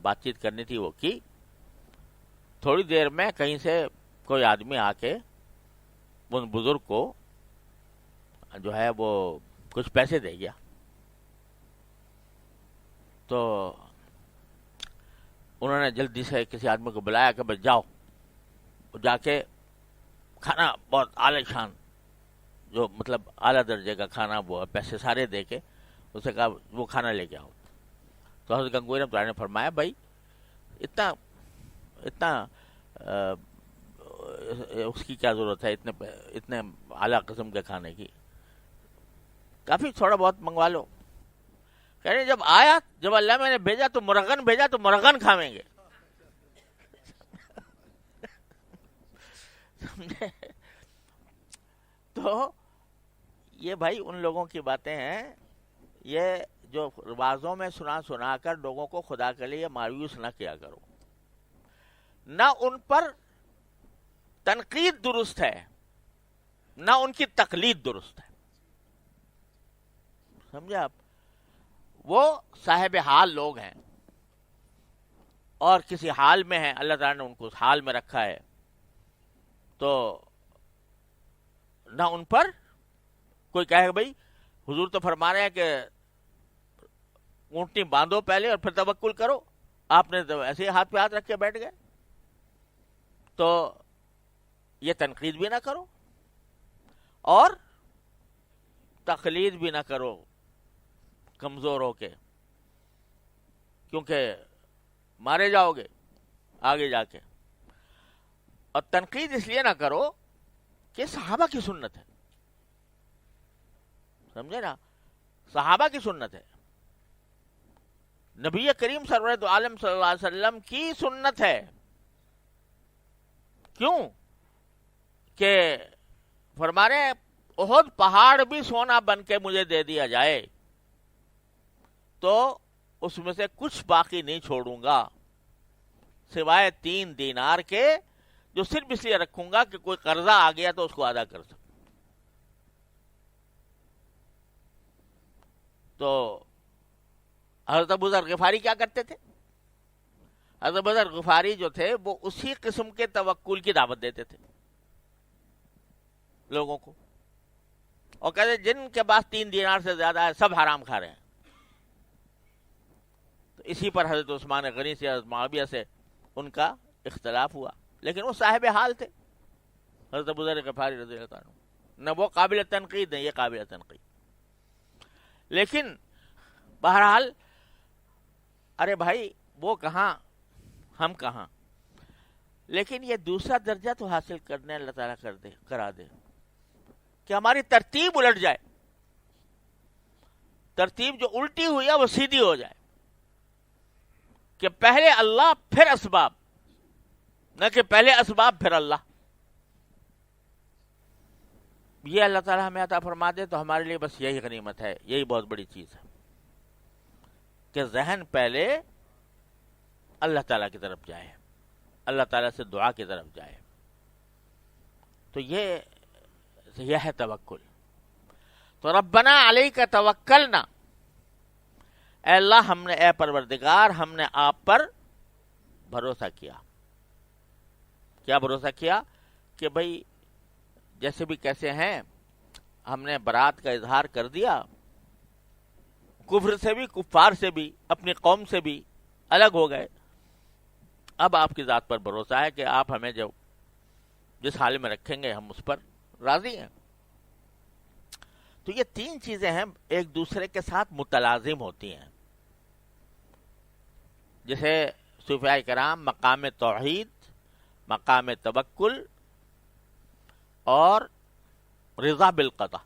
بات چیت کرنی تھی وہ کی. تھوڑی دیر میں کہیں سے کوئی آدمی آ کے ان بزرگ کو جو ہے وہ کچھ پیسے دے گیا. تو انہوں نے جلدی سے کسی آدمی کو بلایا کہ بس جاؤ، جا کے کھانا بہت اعلی شان، جو مطلب اعلیٰ درجے کا کھانا، وہ پیسے سارے دے کے اسے کہا وہ کھانا لے کے آؤ. تو حضرت گنگوہی رحمۃ اللہ نے فرمایا بھائی اتنا اس کی کیا ضرورت ہے، اتنے اعلیٰ قسم کے کھانے کی، کافی تھوڑا بہت منگوا لو. کہہ رہے جب اللہ میں نے بھیجا تو مرغن بھیجا تو مرغن کھاویں گے. تو یہ بھائی ان لوگوں کی باتیں ہیں، یہ جو رواجوں میں سنا کر لوگوں کو خدا کے لیے مایوس نہ کیا کرو. نہ ان پر تنقید درست ہے، نہ ان کی تقلید درست ہے. سمجھے آپ؟ وہ صاحب حال لوگ ہیں اور کسی حال میں ہیں، اللہ تعالیٰ نے ان کو اس حال میں رکھا ہے، تو نہ ان پر کوئی کہے بھائی حضور تو فرما رہے ہیں کہ اونٹنی باندھو پہلے اور پھر توکل کرو، آپ نے تو ایسے ہی ہاتھ پہ ہاتھ رکھ کے بیٹھ گئے. تو یہ تنقید بھی نہ کرو اور تقلید بھی نہ کرو کمزور ہو کے، کیونکہ مارے جاؤ گے آگے جا کے. اور تنقید اس لیے نہ کرو کہ صحابہ کی سنت ہے، سمجھے نا؟ صحابہ کی سنت ہے، نبی کریم سرورت عالم صلی اللہ علیہ وسلم کی سنت ہے. کیوں کہ فرما رہے احد پہاڑ بھی سونا بن کے مجھے دے دیا جائے تو اس میں سے کچھ باقی نہیں چھوڑوں گا سوائے 3 دینار کے، جو صرف اس لیے رکھوں گا کہ کوئی قرضہ آ گیا تو اس کو ادا کر سکوں. تو حضرت ابو ذر غفاری کیا کرتے تھے؟ حضرت ابو ذر غفاری جو تھے وہ اسی قسم کے توکل کی دعوت دیتے تھے لوگوں کو. اور کہتے جن کے پاس 3 دینار سے زیادہ ہے سب حرام کھا رہے ہیں. تو اسی پر حضرت عثمان غنی سے حضرت معاویہ سے ان کا اختلاف ہوا، لیکن وہ صاحب حال تھے حضرت ابو ذر غفاری رضی اللہ عنہ. نہ وہ قابل تنقید، نہ یہ قابل تنقید. لیکن بہرحال ارے بھائی وہ کہاں ہم کہاں، لیکن یہ دوسرا درجہ تو حاصل کرنے اللہ تعالیٰ کرا دے کہ ہماری ترتیب الٹ جائے. ترتیب جو الٹی ہوئی ہے وہ سیدھی ہو جائے، کہ پہلے اللہ پھر اسباب، نہ کہ پہلے اسباب پھر اللہ. یہ اللہ تعالیٰ ہمیں عطا فرما دے تو ہمارے لیے بس یہی غنیمت ہے، یہی بہت بڑی چیز ہے کہ ذہن پہلے اللہ تعالیٰ کی طرف جائے، اللہ تعالیٰ سے دعا کی طرف جائے. تو یہ ہے توکل. تو ربنا علیک توکلنا، اے اللہ ہم نے، اے پروردگار ہم نے آپ پر بھروسہ کیا. کیا بھروسہ کیا؟ کہ بھئی جیسے بھی کیسے ہیں ہم نے برات کا اظہار کر دیا، کفر سے بھی، کفار سے بھی، اپنی قوم سے بھی الگ ہو گئے. اب آپ کی ذات پر بھروسہ ہے کہ آپ ہمیں جس حال میں رکھیں گے ہم اس پر راضی ہیں. تو یہ 3 چیزیں ہیں ایک دوسرے کے ساتھ متلازم ہوتی ہیں. جیسے صوفیاء کرام مقام توحید، مقام توکل اور رضا بالقضاء،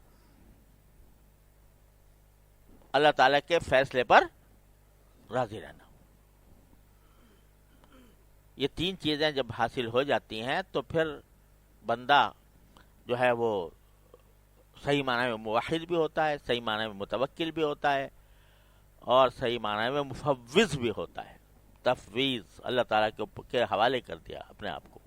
اللہ تعالیٰ کے فیصلے پر راضی رہنا. یہ 3 چیزیں جب حاصل ہو جاتی ہیں تو پھر بندہ جو ہے وہ صحیح معنی میں موحد بھی ہوتا ہے، صحیح معنی میں متوکل بھی ہوتا ہے، اور صحیح معنی میں مفوض بھی ہوتا ہے. تفویض، اللہ تعالیٰ کے حوالے کر دیا اپنے آپ کو.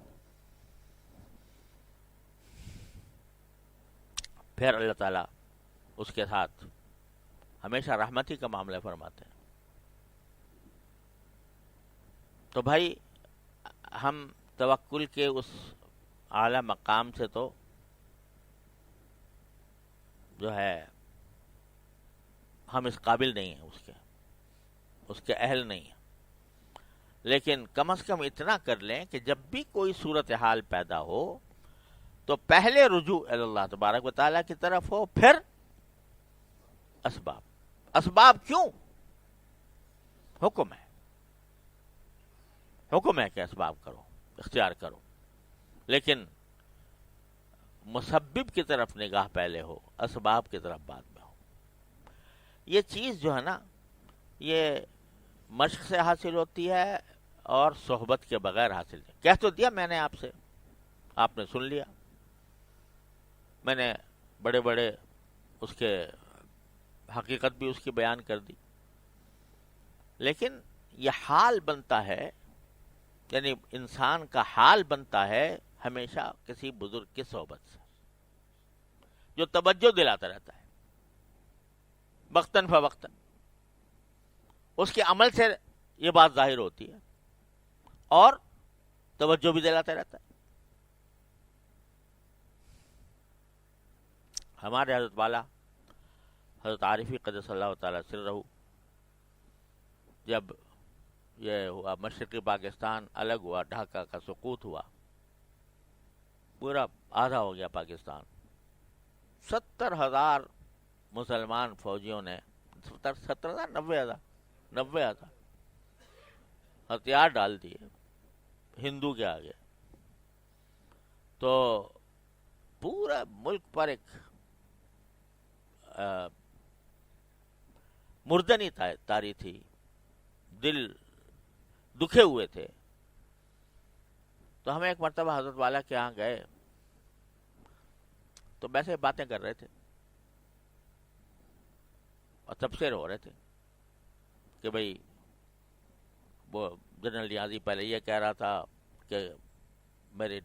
پھر اللہ تعالیٰ اس کے ساتھ ہمیشہ رحمتی کا معاملہ فرماتے ہیں. تو بھائی ہم توکل کے اس اعلیٰ مقام سے تو جو ہے ہم اس قابل نہیں ہیں، اس کے اہل نہیں ہیں. لیکن کم از کم اتنا کر لیں کہ جب بھی کوئی صورتحال پیدا ہو تو پہلے رجوع اللہ تبارک و تعالیٰ کی طرف ہو، پھر اسباب. اسباب کیوں؟ حکم ہے کہ اسباب کرو، اختیار کرو، لیکن مسبب کی طرف نگاہ پہلے ہو، اسباب کی طرف بعد میں ہو. یہ چیز جو ہے نا، یہ مشق سے حاصل ہوتی ہے اور صحبت کے بغیر حاصل نہیں. کہہ تو دیا میں نے آپ سے، آپ نے سن لیا، میں نے بڑے بڑے اس کے حقیقت بھی اس کی بیان کر دی، لیکن یہ حال بنتا ہے، یعنی انسان کا حال بنتا ہے ہمیشہ کسی بزرگ کی صحبت سے جو توجہ دلاتا رہتا ہے وقتاً فوقتاً. اس کے عمل سے یہ بات ظاہر ہوتی ہے اور توجہ بھی دلاتا رہتا ہے. ہمارے حضرت والا حضرت عارفی قدس اللہ تعالی سرہ جب یہ ہوا مشرقی پاکستان الگ ہوا، ڈھاکہ کا سقوط ہوا، پورا آدھا ہو گیا پاکستان. 70,000 مسلمان فوجیوں نے 70,000 90,000 ہتھیار ڈال دیے ہندو کے آگے. تو پورا ملک پر ایک مردنی تاری تھی، دل دکھے ہوئے تھے. تو ہم ایک مرتبہ حضرت والا کے یہاں گئے تو ویسے باتیں کر رہے تھے اور تبصرے ہو رہے تھے کہ بھئی وہ جنرل نیازی پہلے یہ کہہ رہا تھا کہ میرے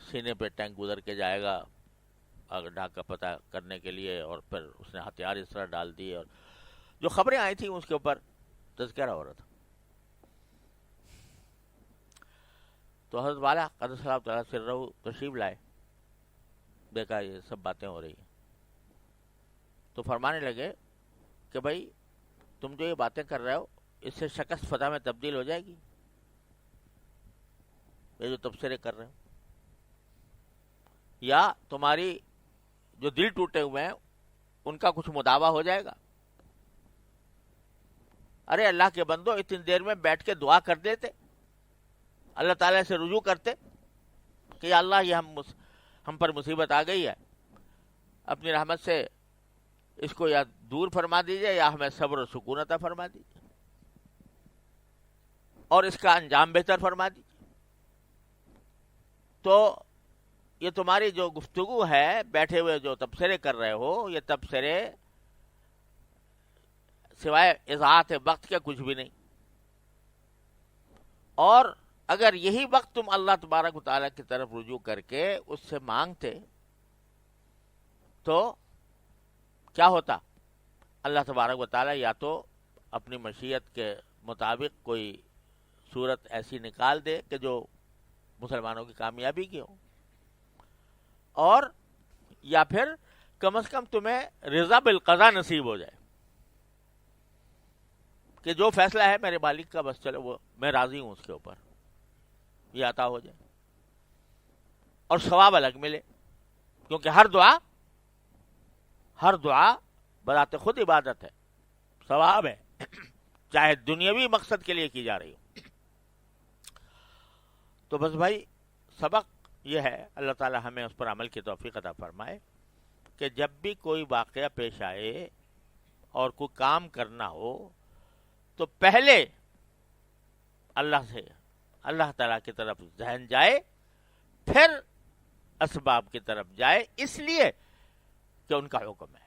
سینے پہ ٹینک گزر کے جائے گا اگر ڈھاکہ پتہ کرنے کے لیے، اور پھر اس نے ہتھیار اس طرح ڈال دیے، اور جو خبریں آئی تھیں اس کے اوپر تذکرہ ہو رہا تھا. تو حضرت والا قدس اللہ تعالیٰ سرہ تشریف لائے، دیکھا یہ سب باتیں ہو رہی ہیں. تو فرمانے لگے کہ بھائی تم جو یہ باتیں کر رہے ہو اس سے شکست فتح میں تبدیل ہو جائے گی، یہ جو تبصرے کر رہے ہو، یا تمہاری جو دل ٹوٹے ہوئے ہیں ان کا کچھ مداوع ہو جائے گا؟ ارے اللہ کے بندو، اتنی دیر میں بیٹھ کے دعا کر دیتے، اللہ تعالیٰ سے رجوع کرتے کہ یا اللہ یہ ہم پر مصیبت آ گئی ہے، اپنی رحمت سے اس کو یا دور فرما دیجئے یا ہمیں صبر و سکون عطا فرما دیجئے اور اس کا انجام بہتر فرما دیجئے۔ تو یہ تمہاری جو گفتگو ہے، بیٹھے ہوئے جو تبصرے کر رہے ہو، یہ تبصرے سوائے اضاعت وقت کے کچھ بھی نہیں، اور اگر یہی وقت تم اللہ تبارک و تعالیٰ کی طرف رجوع کر کے اس سے مانگتے تو کیا ہوتا؟ اللہ تبارک و تعالیٰ یا تو اپنی مشیت کے مطابق کوئی صورت ایسی نکال دے کہ جو مسلمانوں کی کامیابی کی ہو، اور یا پھر کم از کم تمہیں رضا بالقضاء نصیب ہو جائے کہ جو فیصلہ ہے میرے مالک کا، بس چلو وہ میں راضی ہوں اس کے اوپر، یہ عطا ہو جائے اور ثواب الگ ملے، کیونکہ ہر دعا بذات خود عبادت ہے، ثواب ہے، چاہے دنیاوی مقصد کے لیے کی جا رہی ہو۔ تو بس بھائی سبق یہ ہے، اللہ تعالی ہمیں اس پر عمل کی توفیق عطا فرمائے کہ جب بھی کوئی واقعہ پیش آئے اور کوئی کام کرنا ہو تو پہلے اللہ تعالیٰ کی طرف ذہن جائے، پھر اسباب کی طرف جائے، اس لیے کہ ان کا حکم ہے۔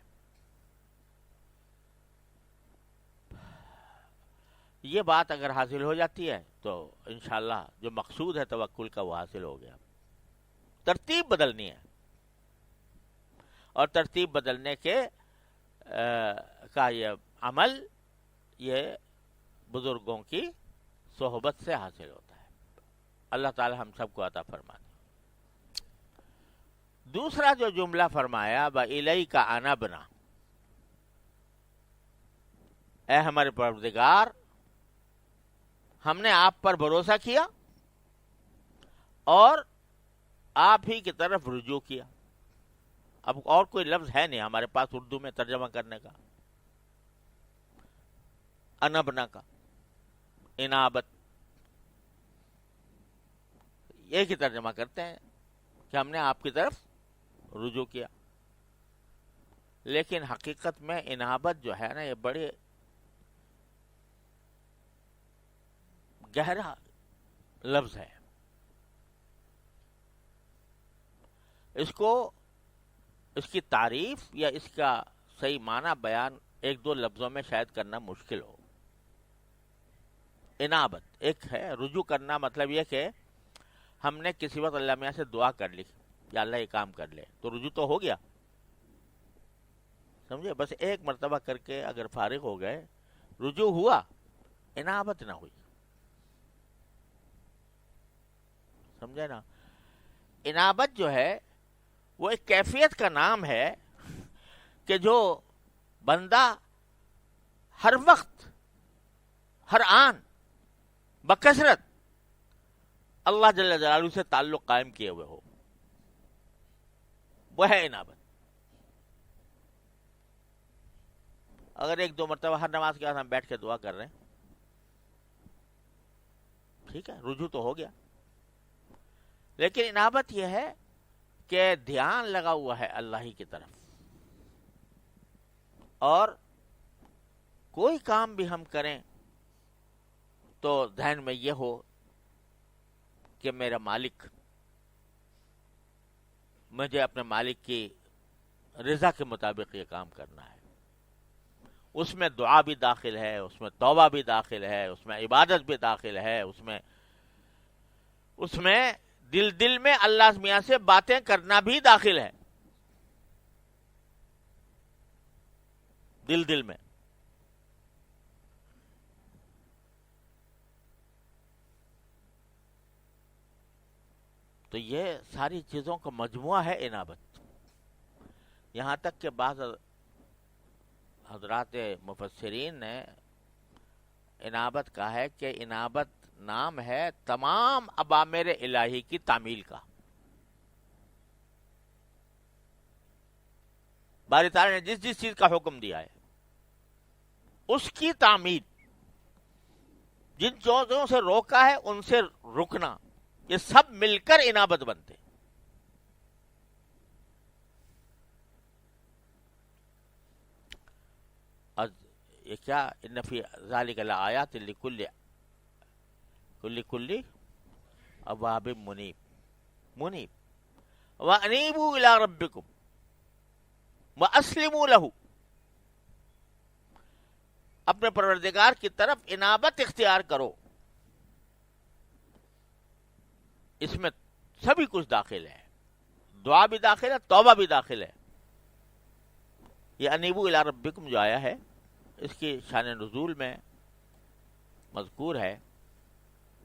یہ بات اگر حاصل ہو جاتی ہے تو انشاءاللہ جو مقصود ہے توکل کا وہ حاصل ہو گیا۔ ترتیب بدلنی ہے، اور ترتیب بدلنے کے کا یہ عمل یہ بزرگوں کی صحبت سے حاصل ہوتا ہے۔ اللہ تعالی ہم سب کو عطا فرما دے۔ دوسرا جو جملہ فرمایا وَإِلَيْكَ أَنَبْنَا، اے ہمارے پروردگار ہم نے آپ پر بھروسہ کیا اور آپ ہی کی طرف رجوع کیا۔ اب اور کوئی لفظ ہے نہیں ہمارے پاس اردو میں ترجمہ کرنے کا، انبنا کا، انابت، ایک ہی ترجمہ کرتے ہیں کہ ہم نے آپ کی طرف رجوع کیا، لیکن حقیقت میں انابت جو ہے نا یہ بڑے گہرا لفظ ہے۔ اس کی تعریف یا اس کا صحیح معنی بیان ایک دو لفظوں میں شاید کرنا مشکل ہو۔ انابت ایک ہے رجوع کرنا، مطلب یہ کہ ہم نے کسی وقت اللہ میاں سے دعا کر لی یا اللہ یہ کام کر لے تو رجوع تو ہو گیا، سمجھے؟ بس ایک مرتبہ کر کے اگر فارغ ہو گئے، رجوع ہوا، انابت نہ ہوئی، سمجھے نا؟ انابت جو ہے وہ ایک کیفیت کا نام ہے کہ جو بندہ ہر وقت ہر آن بکثرت اللہ جل جلالہ سے تعلق قائم کیے ہوئے ہو، وہ ہے انابت۔ اگر ایک دو مرتبہ ہر نماز کے بعد ہم بیٹھ کے دعا کر رہے ہیں، ٹھیک ہے، رجوع تو ہو گیا، لیکن انابت یہ ہے کہ دھیان لگا ہوا ہے اللہ ہی کی طرف، اور کوئی کام بھی ہم کریں تو ذہن میں یہ ہو کہ میرا مالک، مجھے اپنے مالک کی رضا کے مطابق یہ کام کرنا ہے۔ اس میں دعا بھی داخل ہے، اس میں توبہ بھی داخل ہے، اس میں عبادت بھی داخل ہے، اس میں دل میں اللہ میاں سے باتیں کرنا بھی داخل ہے، دل میں۔ تو یہ ساری چیزوں کا مجموعہ ہے انابت۔ یہاں تک کہ بعض حضرات مفسرین نے انابت کہا ہے کہ انابت نام ہے تمام اوامر الہی کی تعمیل کا. باری تعالیٰ نے جس جس چیز کا حکم دیا ہے اس کی تعمیل، جن چیزوں سے روکا ہے ان سے رکنا، یہ سب مل کر انابت بنتے. اور یہ کیا، ان فی ذالک لآیات لکل اواب منیب وانیبوا الی ربکم واسلموا لہ. اپنے پروردگار کی طرف انابت اختیار کرو. اس میں سبھی کچھ داخل ہے، دعا بھی داخل ہے، توبہ بھی داخل ہے. یہ انیبوا الی ربکم جو آیا ہے اس کی شان نزول میں مذکور ہے،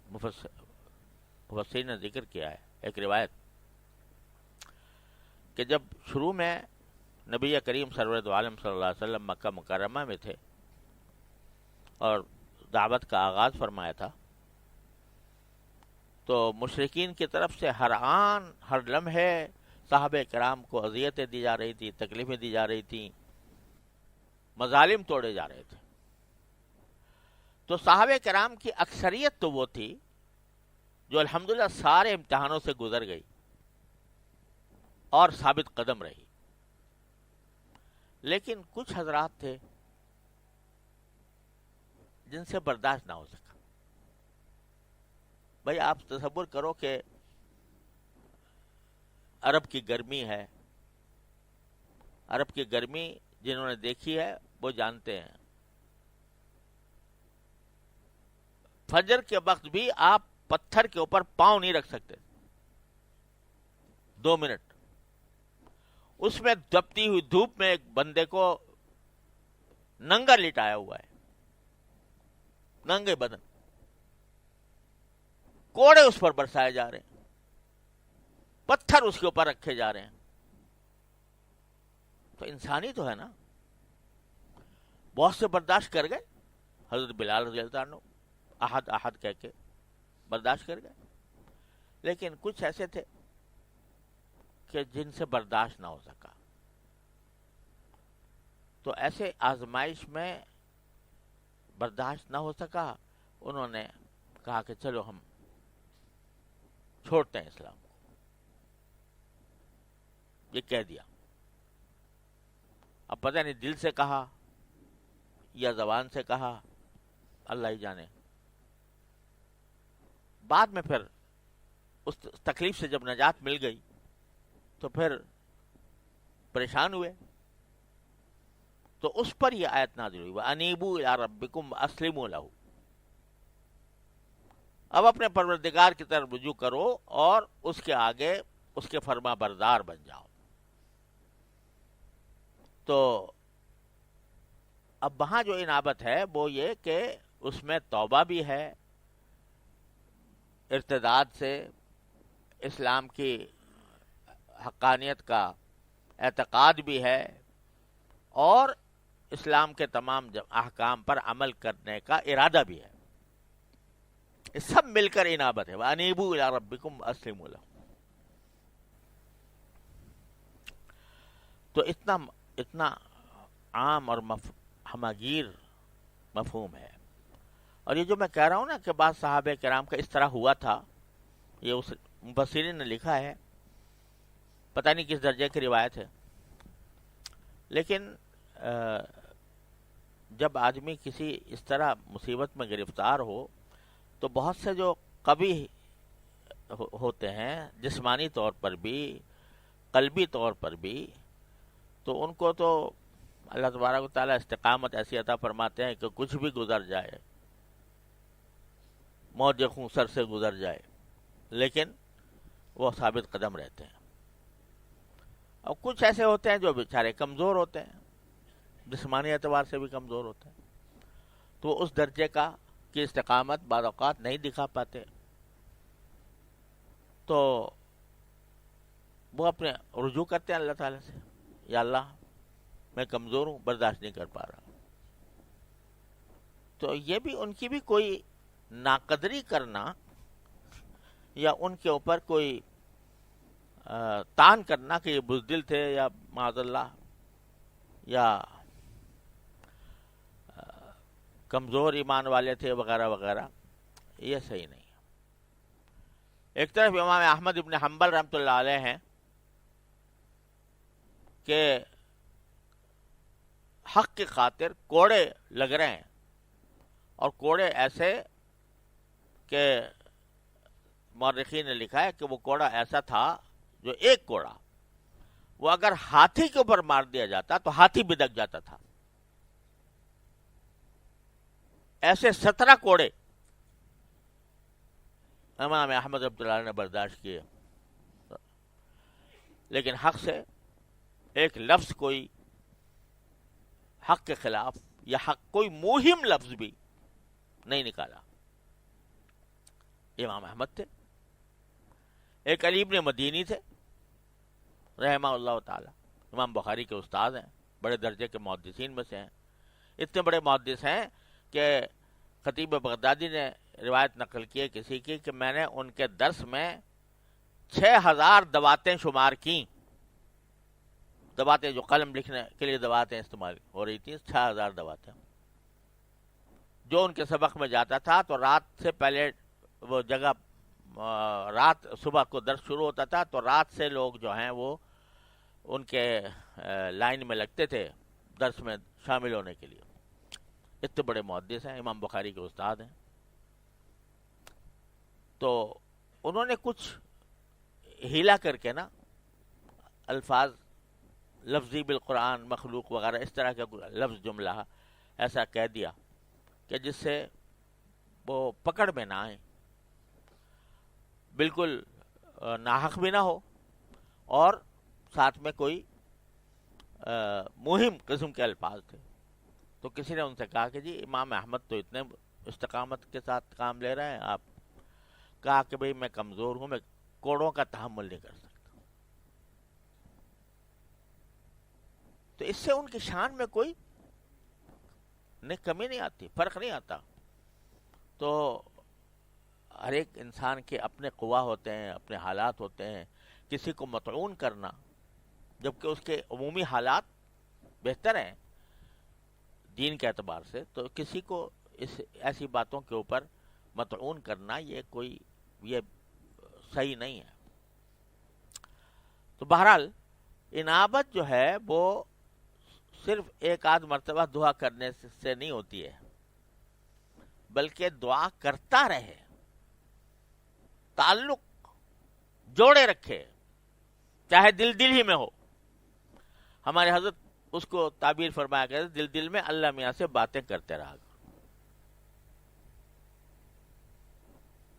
مفسرین نے ذکر کیا ہے ایک روایت کہ جب شروع میں نبی کریم سرورد عالم صلی اللہ علیہ وسلم مکہ مکرمہ میں تھے اور دعوت کا آغاز فرمایا تھا، تو مشرکین کی طرف سے ہر آن ہر لمحے صحابہ کرام کو اذیتیں دی جا رہی تھی، تکلیفیں دی جا رہی تھیں، مظالم توڑے جا رہے تھے. تو صحابہ کرام کی اکثریت تو وہ تھی جو الحمدللہ سارے امتحانوں سے گزر گئی اور ثابت قدم رہی. لیکن کچھ حضرات تھے جن سے برداشت نہ ہو سکا. بھائی آپ تصور کرو کہ عرب کی گرمی ہے، عرب کی گرمی جنہوں نے دیکھی ہے وہ جانتے ہیں. فجر کے وقت بھی آپ پتھر کے اوپر پاؤں نہیں رکھ سکتے 2 منٹ. اس میں دبتی ہوئی دھوپ میں ایک بندے کو ننگا لٹایا ہوا ہے، ننگے بدن، کوڑے اس پر برسائے جا رہے ہیں، پتھر اس کے اوپر رکھے جا رہے ہیں. تو انسانی تو ہے نا. بہت سے برداشت کر گئے، حضرت بلال رضی اللہ عنہ احد احد کہہ کے برداشت کر گئے. لیکن کچھ ایسے تھے کہ جن سے برداشت نہ ہو سکا. تو ایسے آزمائش میں برداشت نہ ہو سکا، انہوں نے کہا کہ چلو ہم چھوڑتے ہیں اسلام کو. یہ کہہ دیا. اب پتہ نہیں دل سے کہا یا زبان سے کہا، اللہ ہی جانے. بعد میں پھر اس تکلیف سے جب نجات مل گئی تو پھر پریشان ہوئے. تو اس پر یہ آیت نازل ہوئی، وَأَنِيبُوا إِلَىٰ رَبِّكُمْ وَأَسْلِمُوا لَهُ. اب اپنے پروردگار کی طرف رجوع کرو اور اس کے آگے اس کے فرما بردار بن جاؤ. تو اب وہاں جو انابت ہے وہ یہ کہ اس میں توبہ بھی ہے، ارتداد سے اسلام کی حقانیت کا اعتقاد بھی ہے، اور اسلام کے تمام احکام پر عمل کرنے کا ارادہ بھی ہے. یہ سب مل کر انابت ہے. وَأَنِيبُوا إِلَىٰ رَبِّكُمْ وَأَسْلِمُوا لَهُ. تو اتنا عام اور ہماگیر مفہوم ہے. اور یہ جو میں کہہ رہا ہوں نا کہ بعض صحابہ کرام کا اس طرح ہوا تھا، یہ اس مفسرین نے لکھا ہے، پتہ نہیں کس درجے کی روایت ہے. لیکن جب آدمی کسی اس طرح مصیبت میں گرفتار ہو تو بہت سے جو قوی ہوتے ہیں جسمانی طور پر بھی، قلبی طور پر بھی، تو ان کو تو اللہ تبارک و تعالیٰ استقامت ایسی عطا فرماتے ہیں کہ کچھ بھی گزر جائے، موج خوں سر سے گزر جائے، لیکن وہ ثابت قدم رہتے ہیں. اور کچھ ایسے ہوتے ہیں جو بیچارے کمزور ہوتے ہیں، جسمانی اعتبار سے بھی کمزور ہوتے ہیں، تو وہ اس درجے کی استقامت بعض اوقات نہیں دکھا پاتے. تو وہ اپنے رجوع کرتے ہیں اللہ تعالیٰ سے، یا اللہ میں کمزور ہوں، برداشت نہیں کر پا رہا. تو یہ بھی ان کی بھی کوئی ناقدری کرنا یا ان کے اوپر کوئی تان کرنا کہ یہ بزدل تھے یا معاذ اللہ یا کمزور ایمان والے تھے وغیرہ وغیرہ، یہ صحیح نہیں ہے. ایک طرف امام احمد ابن حنبل رحمۃ اللہ علیہ ہیں کہ حق کی خاطر کوڑے لگ رہے ہیں، اور کوڑے ایسے کہ مورخین نے لکھا ہے کہ وہ کوڑا ایسا تھا جو ایک کوڑا وہ اگر ہاتھی کے اوپر مار دیا جاتا تو ہاتھی بدک جاتا تھا. ایسے 17 کوڑے امام احمد رحمۃ اللہ نے برداشت کیے، لیکن حق سے ایک لفظ کوئی حق کے خلاف یا حق کوئی موہم لفظ بھی نہیں نکالا. امام احمد تھے. ایک علی ابن مدینی تھے رحمہ اللہ تعالی، امام بخاری کے استاد ہیں، بڑے درجے کے محدثین میں سے ہیں. اتنے بڑے محدث ہیں کہ خطیب بغدادی نے روایت نقل کی ہے کسی کی کہ میں نے ان کے درس میں 6000 دواتیں شمار کیں. دواتیں جو قلم لکھنے کے لیے دواتیں استعمال ہو رہی تھیں، 6000 دواتیں. جو ان کے سبق میں جاتا تھا تو رات سے پہلے وہ جگہ، رات صبح کو درس شروع ہوتا تھا تو رات سے لوگ جو ہیں وہ ان کے لائن میں لگتے تھے درس میں شامل ہونے کے لیے. اتنے بڑے محدث ہیں، امام بخاری کے استاد ہیں. تو انہوں نے کچھ ہیلا کر کے نا الفاظ لفظی بالقرآن مخلوق وغیرہ اس طرح کا لفظ جملہ ایسا کہہ دیا کہ جس سے وہ پکڑ میں نہ آئے، بالکل ناحق بھی نہ ہو، اور ساتھ میں کوئی مہم قسم کے الفاظ تھے. تو کسی نے ان سے کہا کہ جی امام احمد تو اتنے استقامت کے ساتھ کام لے رہے ہیں، آپ کہا کہ بھئی میں کمزور ہوں، میں کوڑوں کا تحمل نہیں کر سکتا. تو اس سے ان کی شان میں کوئی کمی نہیں آتی، فرق نہیں آتا. تو ہر ایک انسان کے اپنے قوا ہوتے ہیں، اپنے حالات ہوتے ہیں. کسی کو مطعون کرنا جبکہ اس کے عمومی حالات بہتر ہیں دین کے اعتبار سے، تو کسی کو اس ایسی باتوں کے اوپر مطعون کرنا یہ صحیح نہیں ہے. تو بہرحال انابت جو ہے وہ صرف ایک آدھ مرتبہ دعا کرنے سے نہیں ہوتی ہے، بلکہ دعا کرتا رہے، تعلق جوڑے رکھے، چاہے دل دل ہی میں ہو. ہمارے حضرت اس کو تعبیر فرمایا گیا، دل دل میں اللہ میاں سے باتیں کرتے رہا کرو.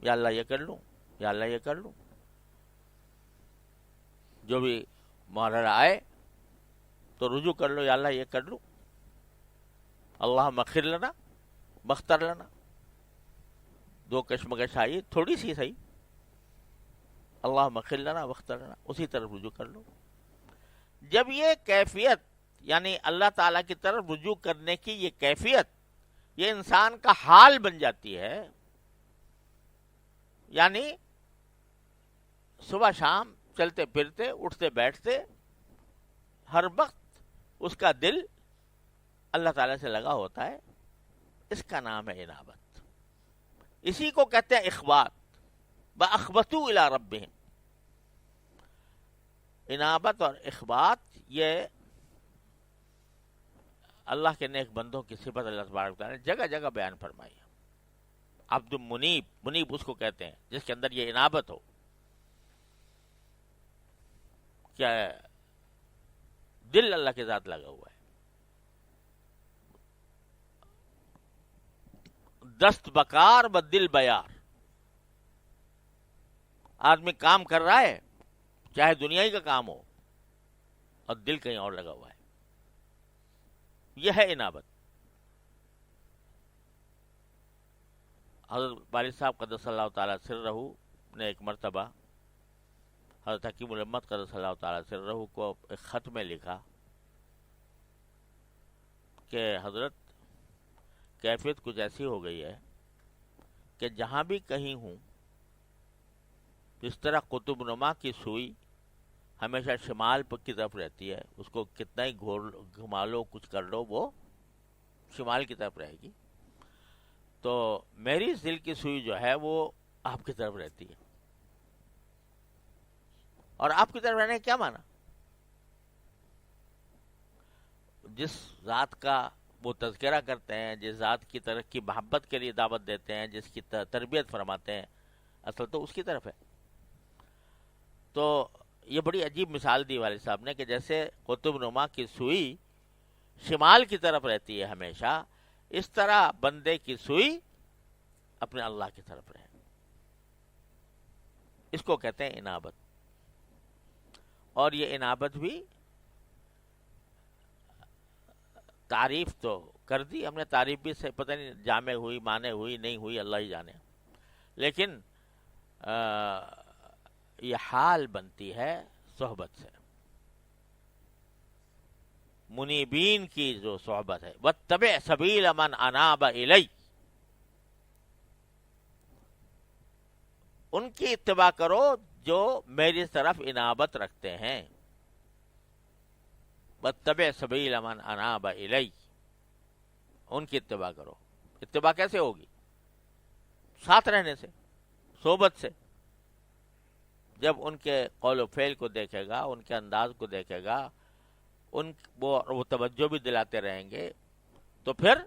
یا اللہ یہ کر لوں، یا اللہ یہ کر لوں. جو بھی مرحلہ آئے تو رجوع کر لو، یا اللہ یہ کر لوں. اللہ مغفر لنا بختر لنا. دو کشمکش آئی تھوڑی سی صحیح، اللہ مغفر لنا بختر لنا، اسی طرف رجوع کر لو. جب یہ کیفیت یعنی اللہ تعالیٰ کی طرف رجوع کرنے کی یہ کیفیت یہ انسان کا حال بن جاتی ہے، یعنی صبح شام چلتے پھرتے اٹھتے بیٹھتے ہر وقت اس کا دل اللہ تعالیٰ سے لگا ہوتا ہے، اس کا نام ہے انابت. اسی کو کہتے ہیں اخبات، بَأَخْبَتُوا إِلَىٰ رَبِّهِمْ. انابت اور اخبات یہ اللہ کے نیک بندوں کی صفت اللہ تبارک و تعالیٰ نے جگہ جگہ بیان فرمائی ہے. عبد المنیب، منیب اس کو کہتے ہیں جس کے اندر یہ انابت ہو. کیا ہے؟ دل اللہ کے ذات لگا ہوا ہے. دست بکار و دل بیار. آدمی کام کر رہا ہے چاہے دنیائی کا کام ہو اور دل کہیں اور لگا ہوا ہے. یہ ہے انابت. حضرت والد صاحب قدس اللہ تعالیٰ سرہ نے ایک مرتبہ حضرت حکیم الامت قدس اللہ تعالیٰ سرہ کو ایک خط میں لکھا کہ حضرت کیفیت کچھ ایسی ہو گئی ہے کہ جہاں بھی کہیں ہوں، جس طرح قطب نما کی سوئی ہمیشہ شمال کی طرف رہتی ہے، اس کو کتنا ہی گھما لو، کچھ کر لو، وہ شمال کی طرف رہے گی، تو میری دل کی سوئی جو ہے وہ آپ کی طرف رہتی ہے. اور آپ کی طرف رہنے کا کیا معنی؟ جس ذات کا وہ تذکرہ کرتے ہیں، جس ذات کی طرف کی محبت کے لیے دعوت دیتے ہیں، جس کی تربیت فرماتے ہیں، اصل تو اس کی طرف ہے. تو یہ بڑی عجیب مثال دی والد صاحب نے کہ جیسے قطب نما کی سوئی شمال کی طرف رہتی ہے ہمیشہ، اس طرح بندے کی سوئی اپنے اللہ کی طرف رہے. اس کو کہتے ہیں انابت. اور یہ انابت بھی تعریف تو کر دی ہم نے، تعریف بھی سے پتہ نہیں جامع ہوئی، مانے ہوئی، نہیں ہوئی، اللہ ہی جانے. لیکن یہ حال بنتی ہے صحبت سے، منیبین کی جو صحبت ہے. واتبع سبیل من اناب الی، ان کی اتباع کرو جو میری طرف انابت رکھتے ہیں. واتبع سبیل من اناب الی، ان کی اتباع کرو. اتباع کیسے ہوگی؟ ساتھ رہنے سے، صحبت سے. جب ان کے قول و فعل کو دیکھے گا، ان کے انداز کو دیکھے گا، وہ توجہ بھی دلاتے رہیں گے، تو پھر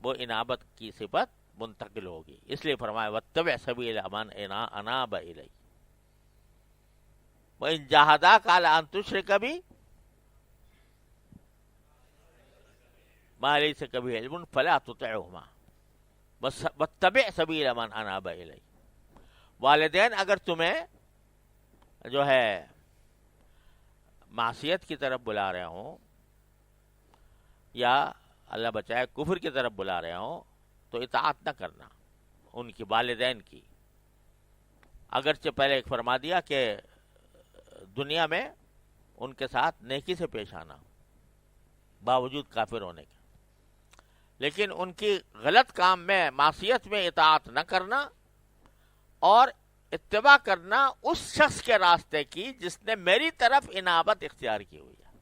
وہ انابت کی صفت منتقل ہوگی. اس لیے فرمایا واتبع سبیل من اناب الی. وَإِن جَاهَدَاكَ عَلَىٰ أَن تُشْرِكَ بِي مَا لَيْسَ بِهِ عِلْمٌ فَلَا تُطِعْهُمَا وَاتَّبِعْ سَبِيلَ مَنْ أَنَابَ إِلَيَّ. والدین اگر تمہیں جو ہے معصیت کی طرف بلا رہے ہوں، یا اللہ بچائے کفر کی طرف بلا رہے ہوں، تو اطاعت نہ کرنا ان کی، والدین کی. اگرچہ پہلے ایک فرما دیا کہ دنیا میں ان کے ساتھ نیکی سے پیش آنا باوجود کافر ہونے کے، لیکن ان کی غلط کام میں، معصیت میں اطاعت نہ کرنا، اور اتباع کرنا اس شخص کے راستے کی جس نے میری طرف انابت اختیار کی ہوئی ہے.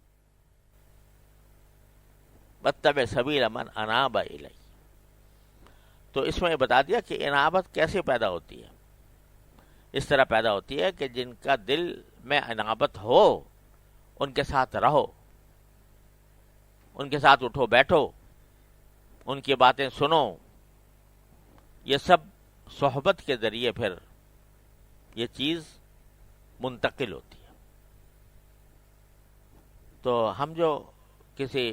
واتبع سبیل من اناب الی. تو اس میں بتا دیا کہ انابت کیسے پیدا ہوتی ہے. اس طرح پیدا ہوتی ہے کہ جن کا دل میں انابت ہو، ان کے ساتھ رہو، ان کے ساتھ اٹھو بیٹھو، ان کی باتیں سنو. یہ سب صحبت کے ذریعے پھر یہ چیز منتقل ہوتی ہے. تو ہم جو کسی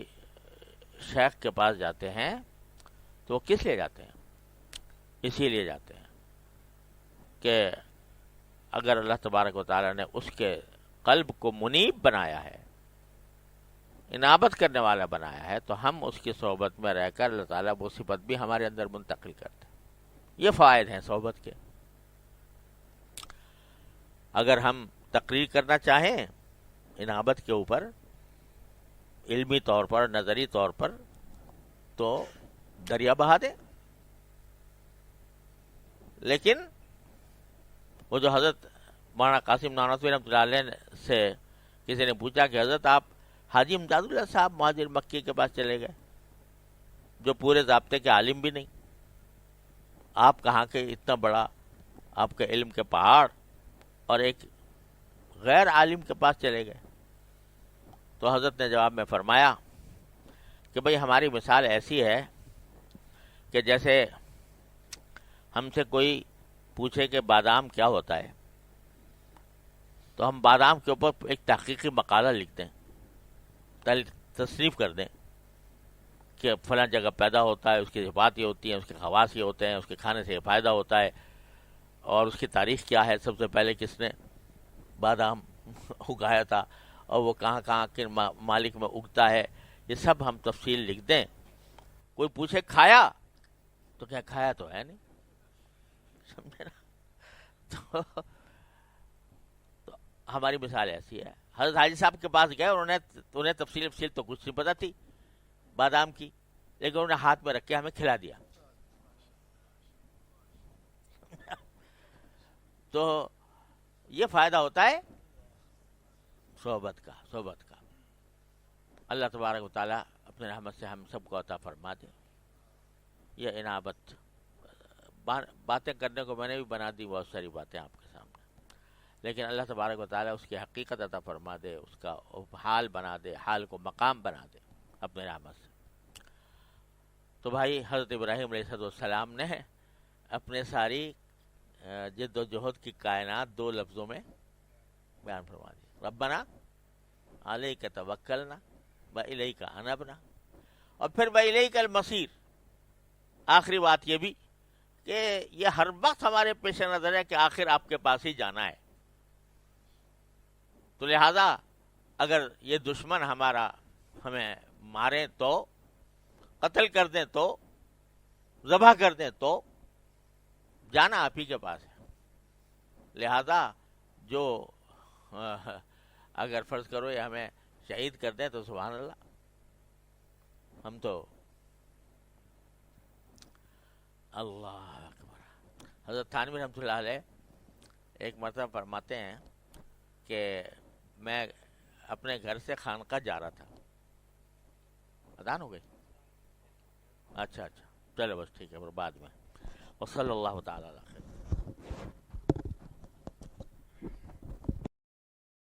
شیخ کے پاس جاتے ہیں تو وہ کس لیے جاتے ہیں؟ اسی لیے جاتے ہیں کہ اگر اللہ تبارک و تعالیٰ نے اس کے قلب کو منیب بنایا ہے، انابت کرنے والا بنایا ہے، تو ہم اس کی صحبت میں رہ کر اللہ تعالیٰ وہ صفت بھی ہمارے اندر منتقل کرتے ہیں. یہ فوائد ہیں صحبت کے. اگر ہم تقریر کرنا چاہیں انابت کے اوپر، علمی طور پر، نظری طور پر، تو دریا بہا دیں. لیکن وہ جو حضرت مولانا قاسم نانوتوی رحمۃ اللہ علیہ سے کسی نے پوچھا کہ حضرت آپ حاجی امداد اللہ صاحب مہاجر مکی کے پاس چلے گئے، جو پورے ضابطے کے عالم بھی نہیں، آپ کہاں کے اتنا بڑا آپ کے علم کے پہاڑ، اور ایک غیر عالم کے پاس چلے گئے. تو حضرت نے جواب میں فرمایا کہ بھئی ہماری مثال ایسی ہے کہ جیسے ہم سے کوئی پوچھے کہ بادام کیا ہوتا ہے، تو ہم بادام کے اوپر ایک تحقیقی مقالہ لکھ دیں، تصنیف کر دیں کہ فلاں جگہ پیدا ہوتا ہے، اس کی صفات یہ ہوتی ہیں، اس کے خواص یہ ہوتے ہیں، اس کے کھانے سے یہ فائدہ ہوتا ہے، اور اس کی تاریخ کیا ہے، سب سے پہلے کس نے بادام اگایا تھا، اور وہ کہاں کہاں کن مالک میں اگتا ہے. یہ سب ہم تفصیل لکھ دیں. کوئی پوچھے کھایا، تو کیا کھایا تو ہے نہیں، سمجھے نا. تو ہماری مثال ایسی ہے. حضرت حاجی صاحب کے پاس گئے اور انہیں تفصیل تو کچھ نہیں پتا تھی، بادام کی، لیکن انہوں نے ہاتھ میں رکھ کے ہمیں کھلا دیا. تو یہ فائدہ ہوتا ہے صحبت کا. اللہ تبارک و تعالیٰ اپنے رحمت سے ہم سب کو عطا فرما دے. یہ انابت باتیں کرنے کو میں نے بھی بنا دی بہت ساری باتیں آپ کے سامنے، لیکن اللہ تبارک و تعالیٰ اس کی حقیقت عطا فرما دے، اس کا حال بنا دے، حال کو مقام بنا دے اپنے رحمت سے. تو بھائی حضرت ابراہیم علیہ السلام نے اپنے ساری جد و جہد کی کائنات 2 لفظوں میں بیان فرما دی. ربنا علیک توکلنا وإلیک انبنا، اور پھر وإلیک المصیر. آخری بات یہ بھی کہ یہ ہر وقت ہمارے پیش نظر ہے کہ آخر آپ کے پاس ہی جانا ہے. تو لہذا اگر یہ دشمن ہمارا ہمیں ماریں تو، قتل کر دیں تو، ذبح کر دیں تو، جانا آپ ہی کے پاس ہے. لہذا جو اگر فرض کرو یہ ہمیں شہید کر دیں تو سبحان اللہ، ہم تو اللہ اکبر. حضرت تھانوی رحمۃ اللہ علیہ ایک مرتبہ فرماتے ہیں کہ میں اپنے گھر سے خانقاہ جا رہا تھا. اذان ہو گئی؟ اچھا چلو بس ٹھیک ہے، پھر بعد میں. وصلی اللہ تعالی علیہ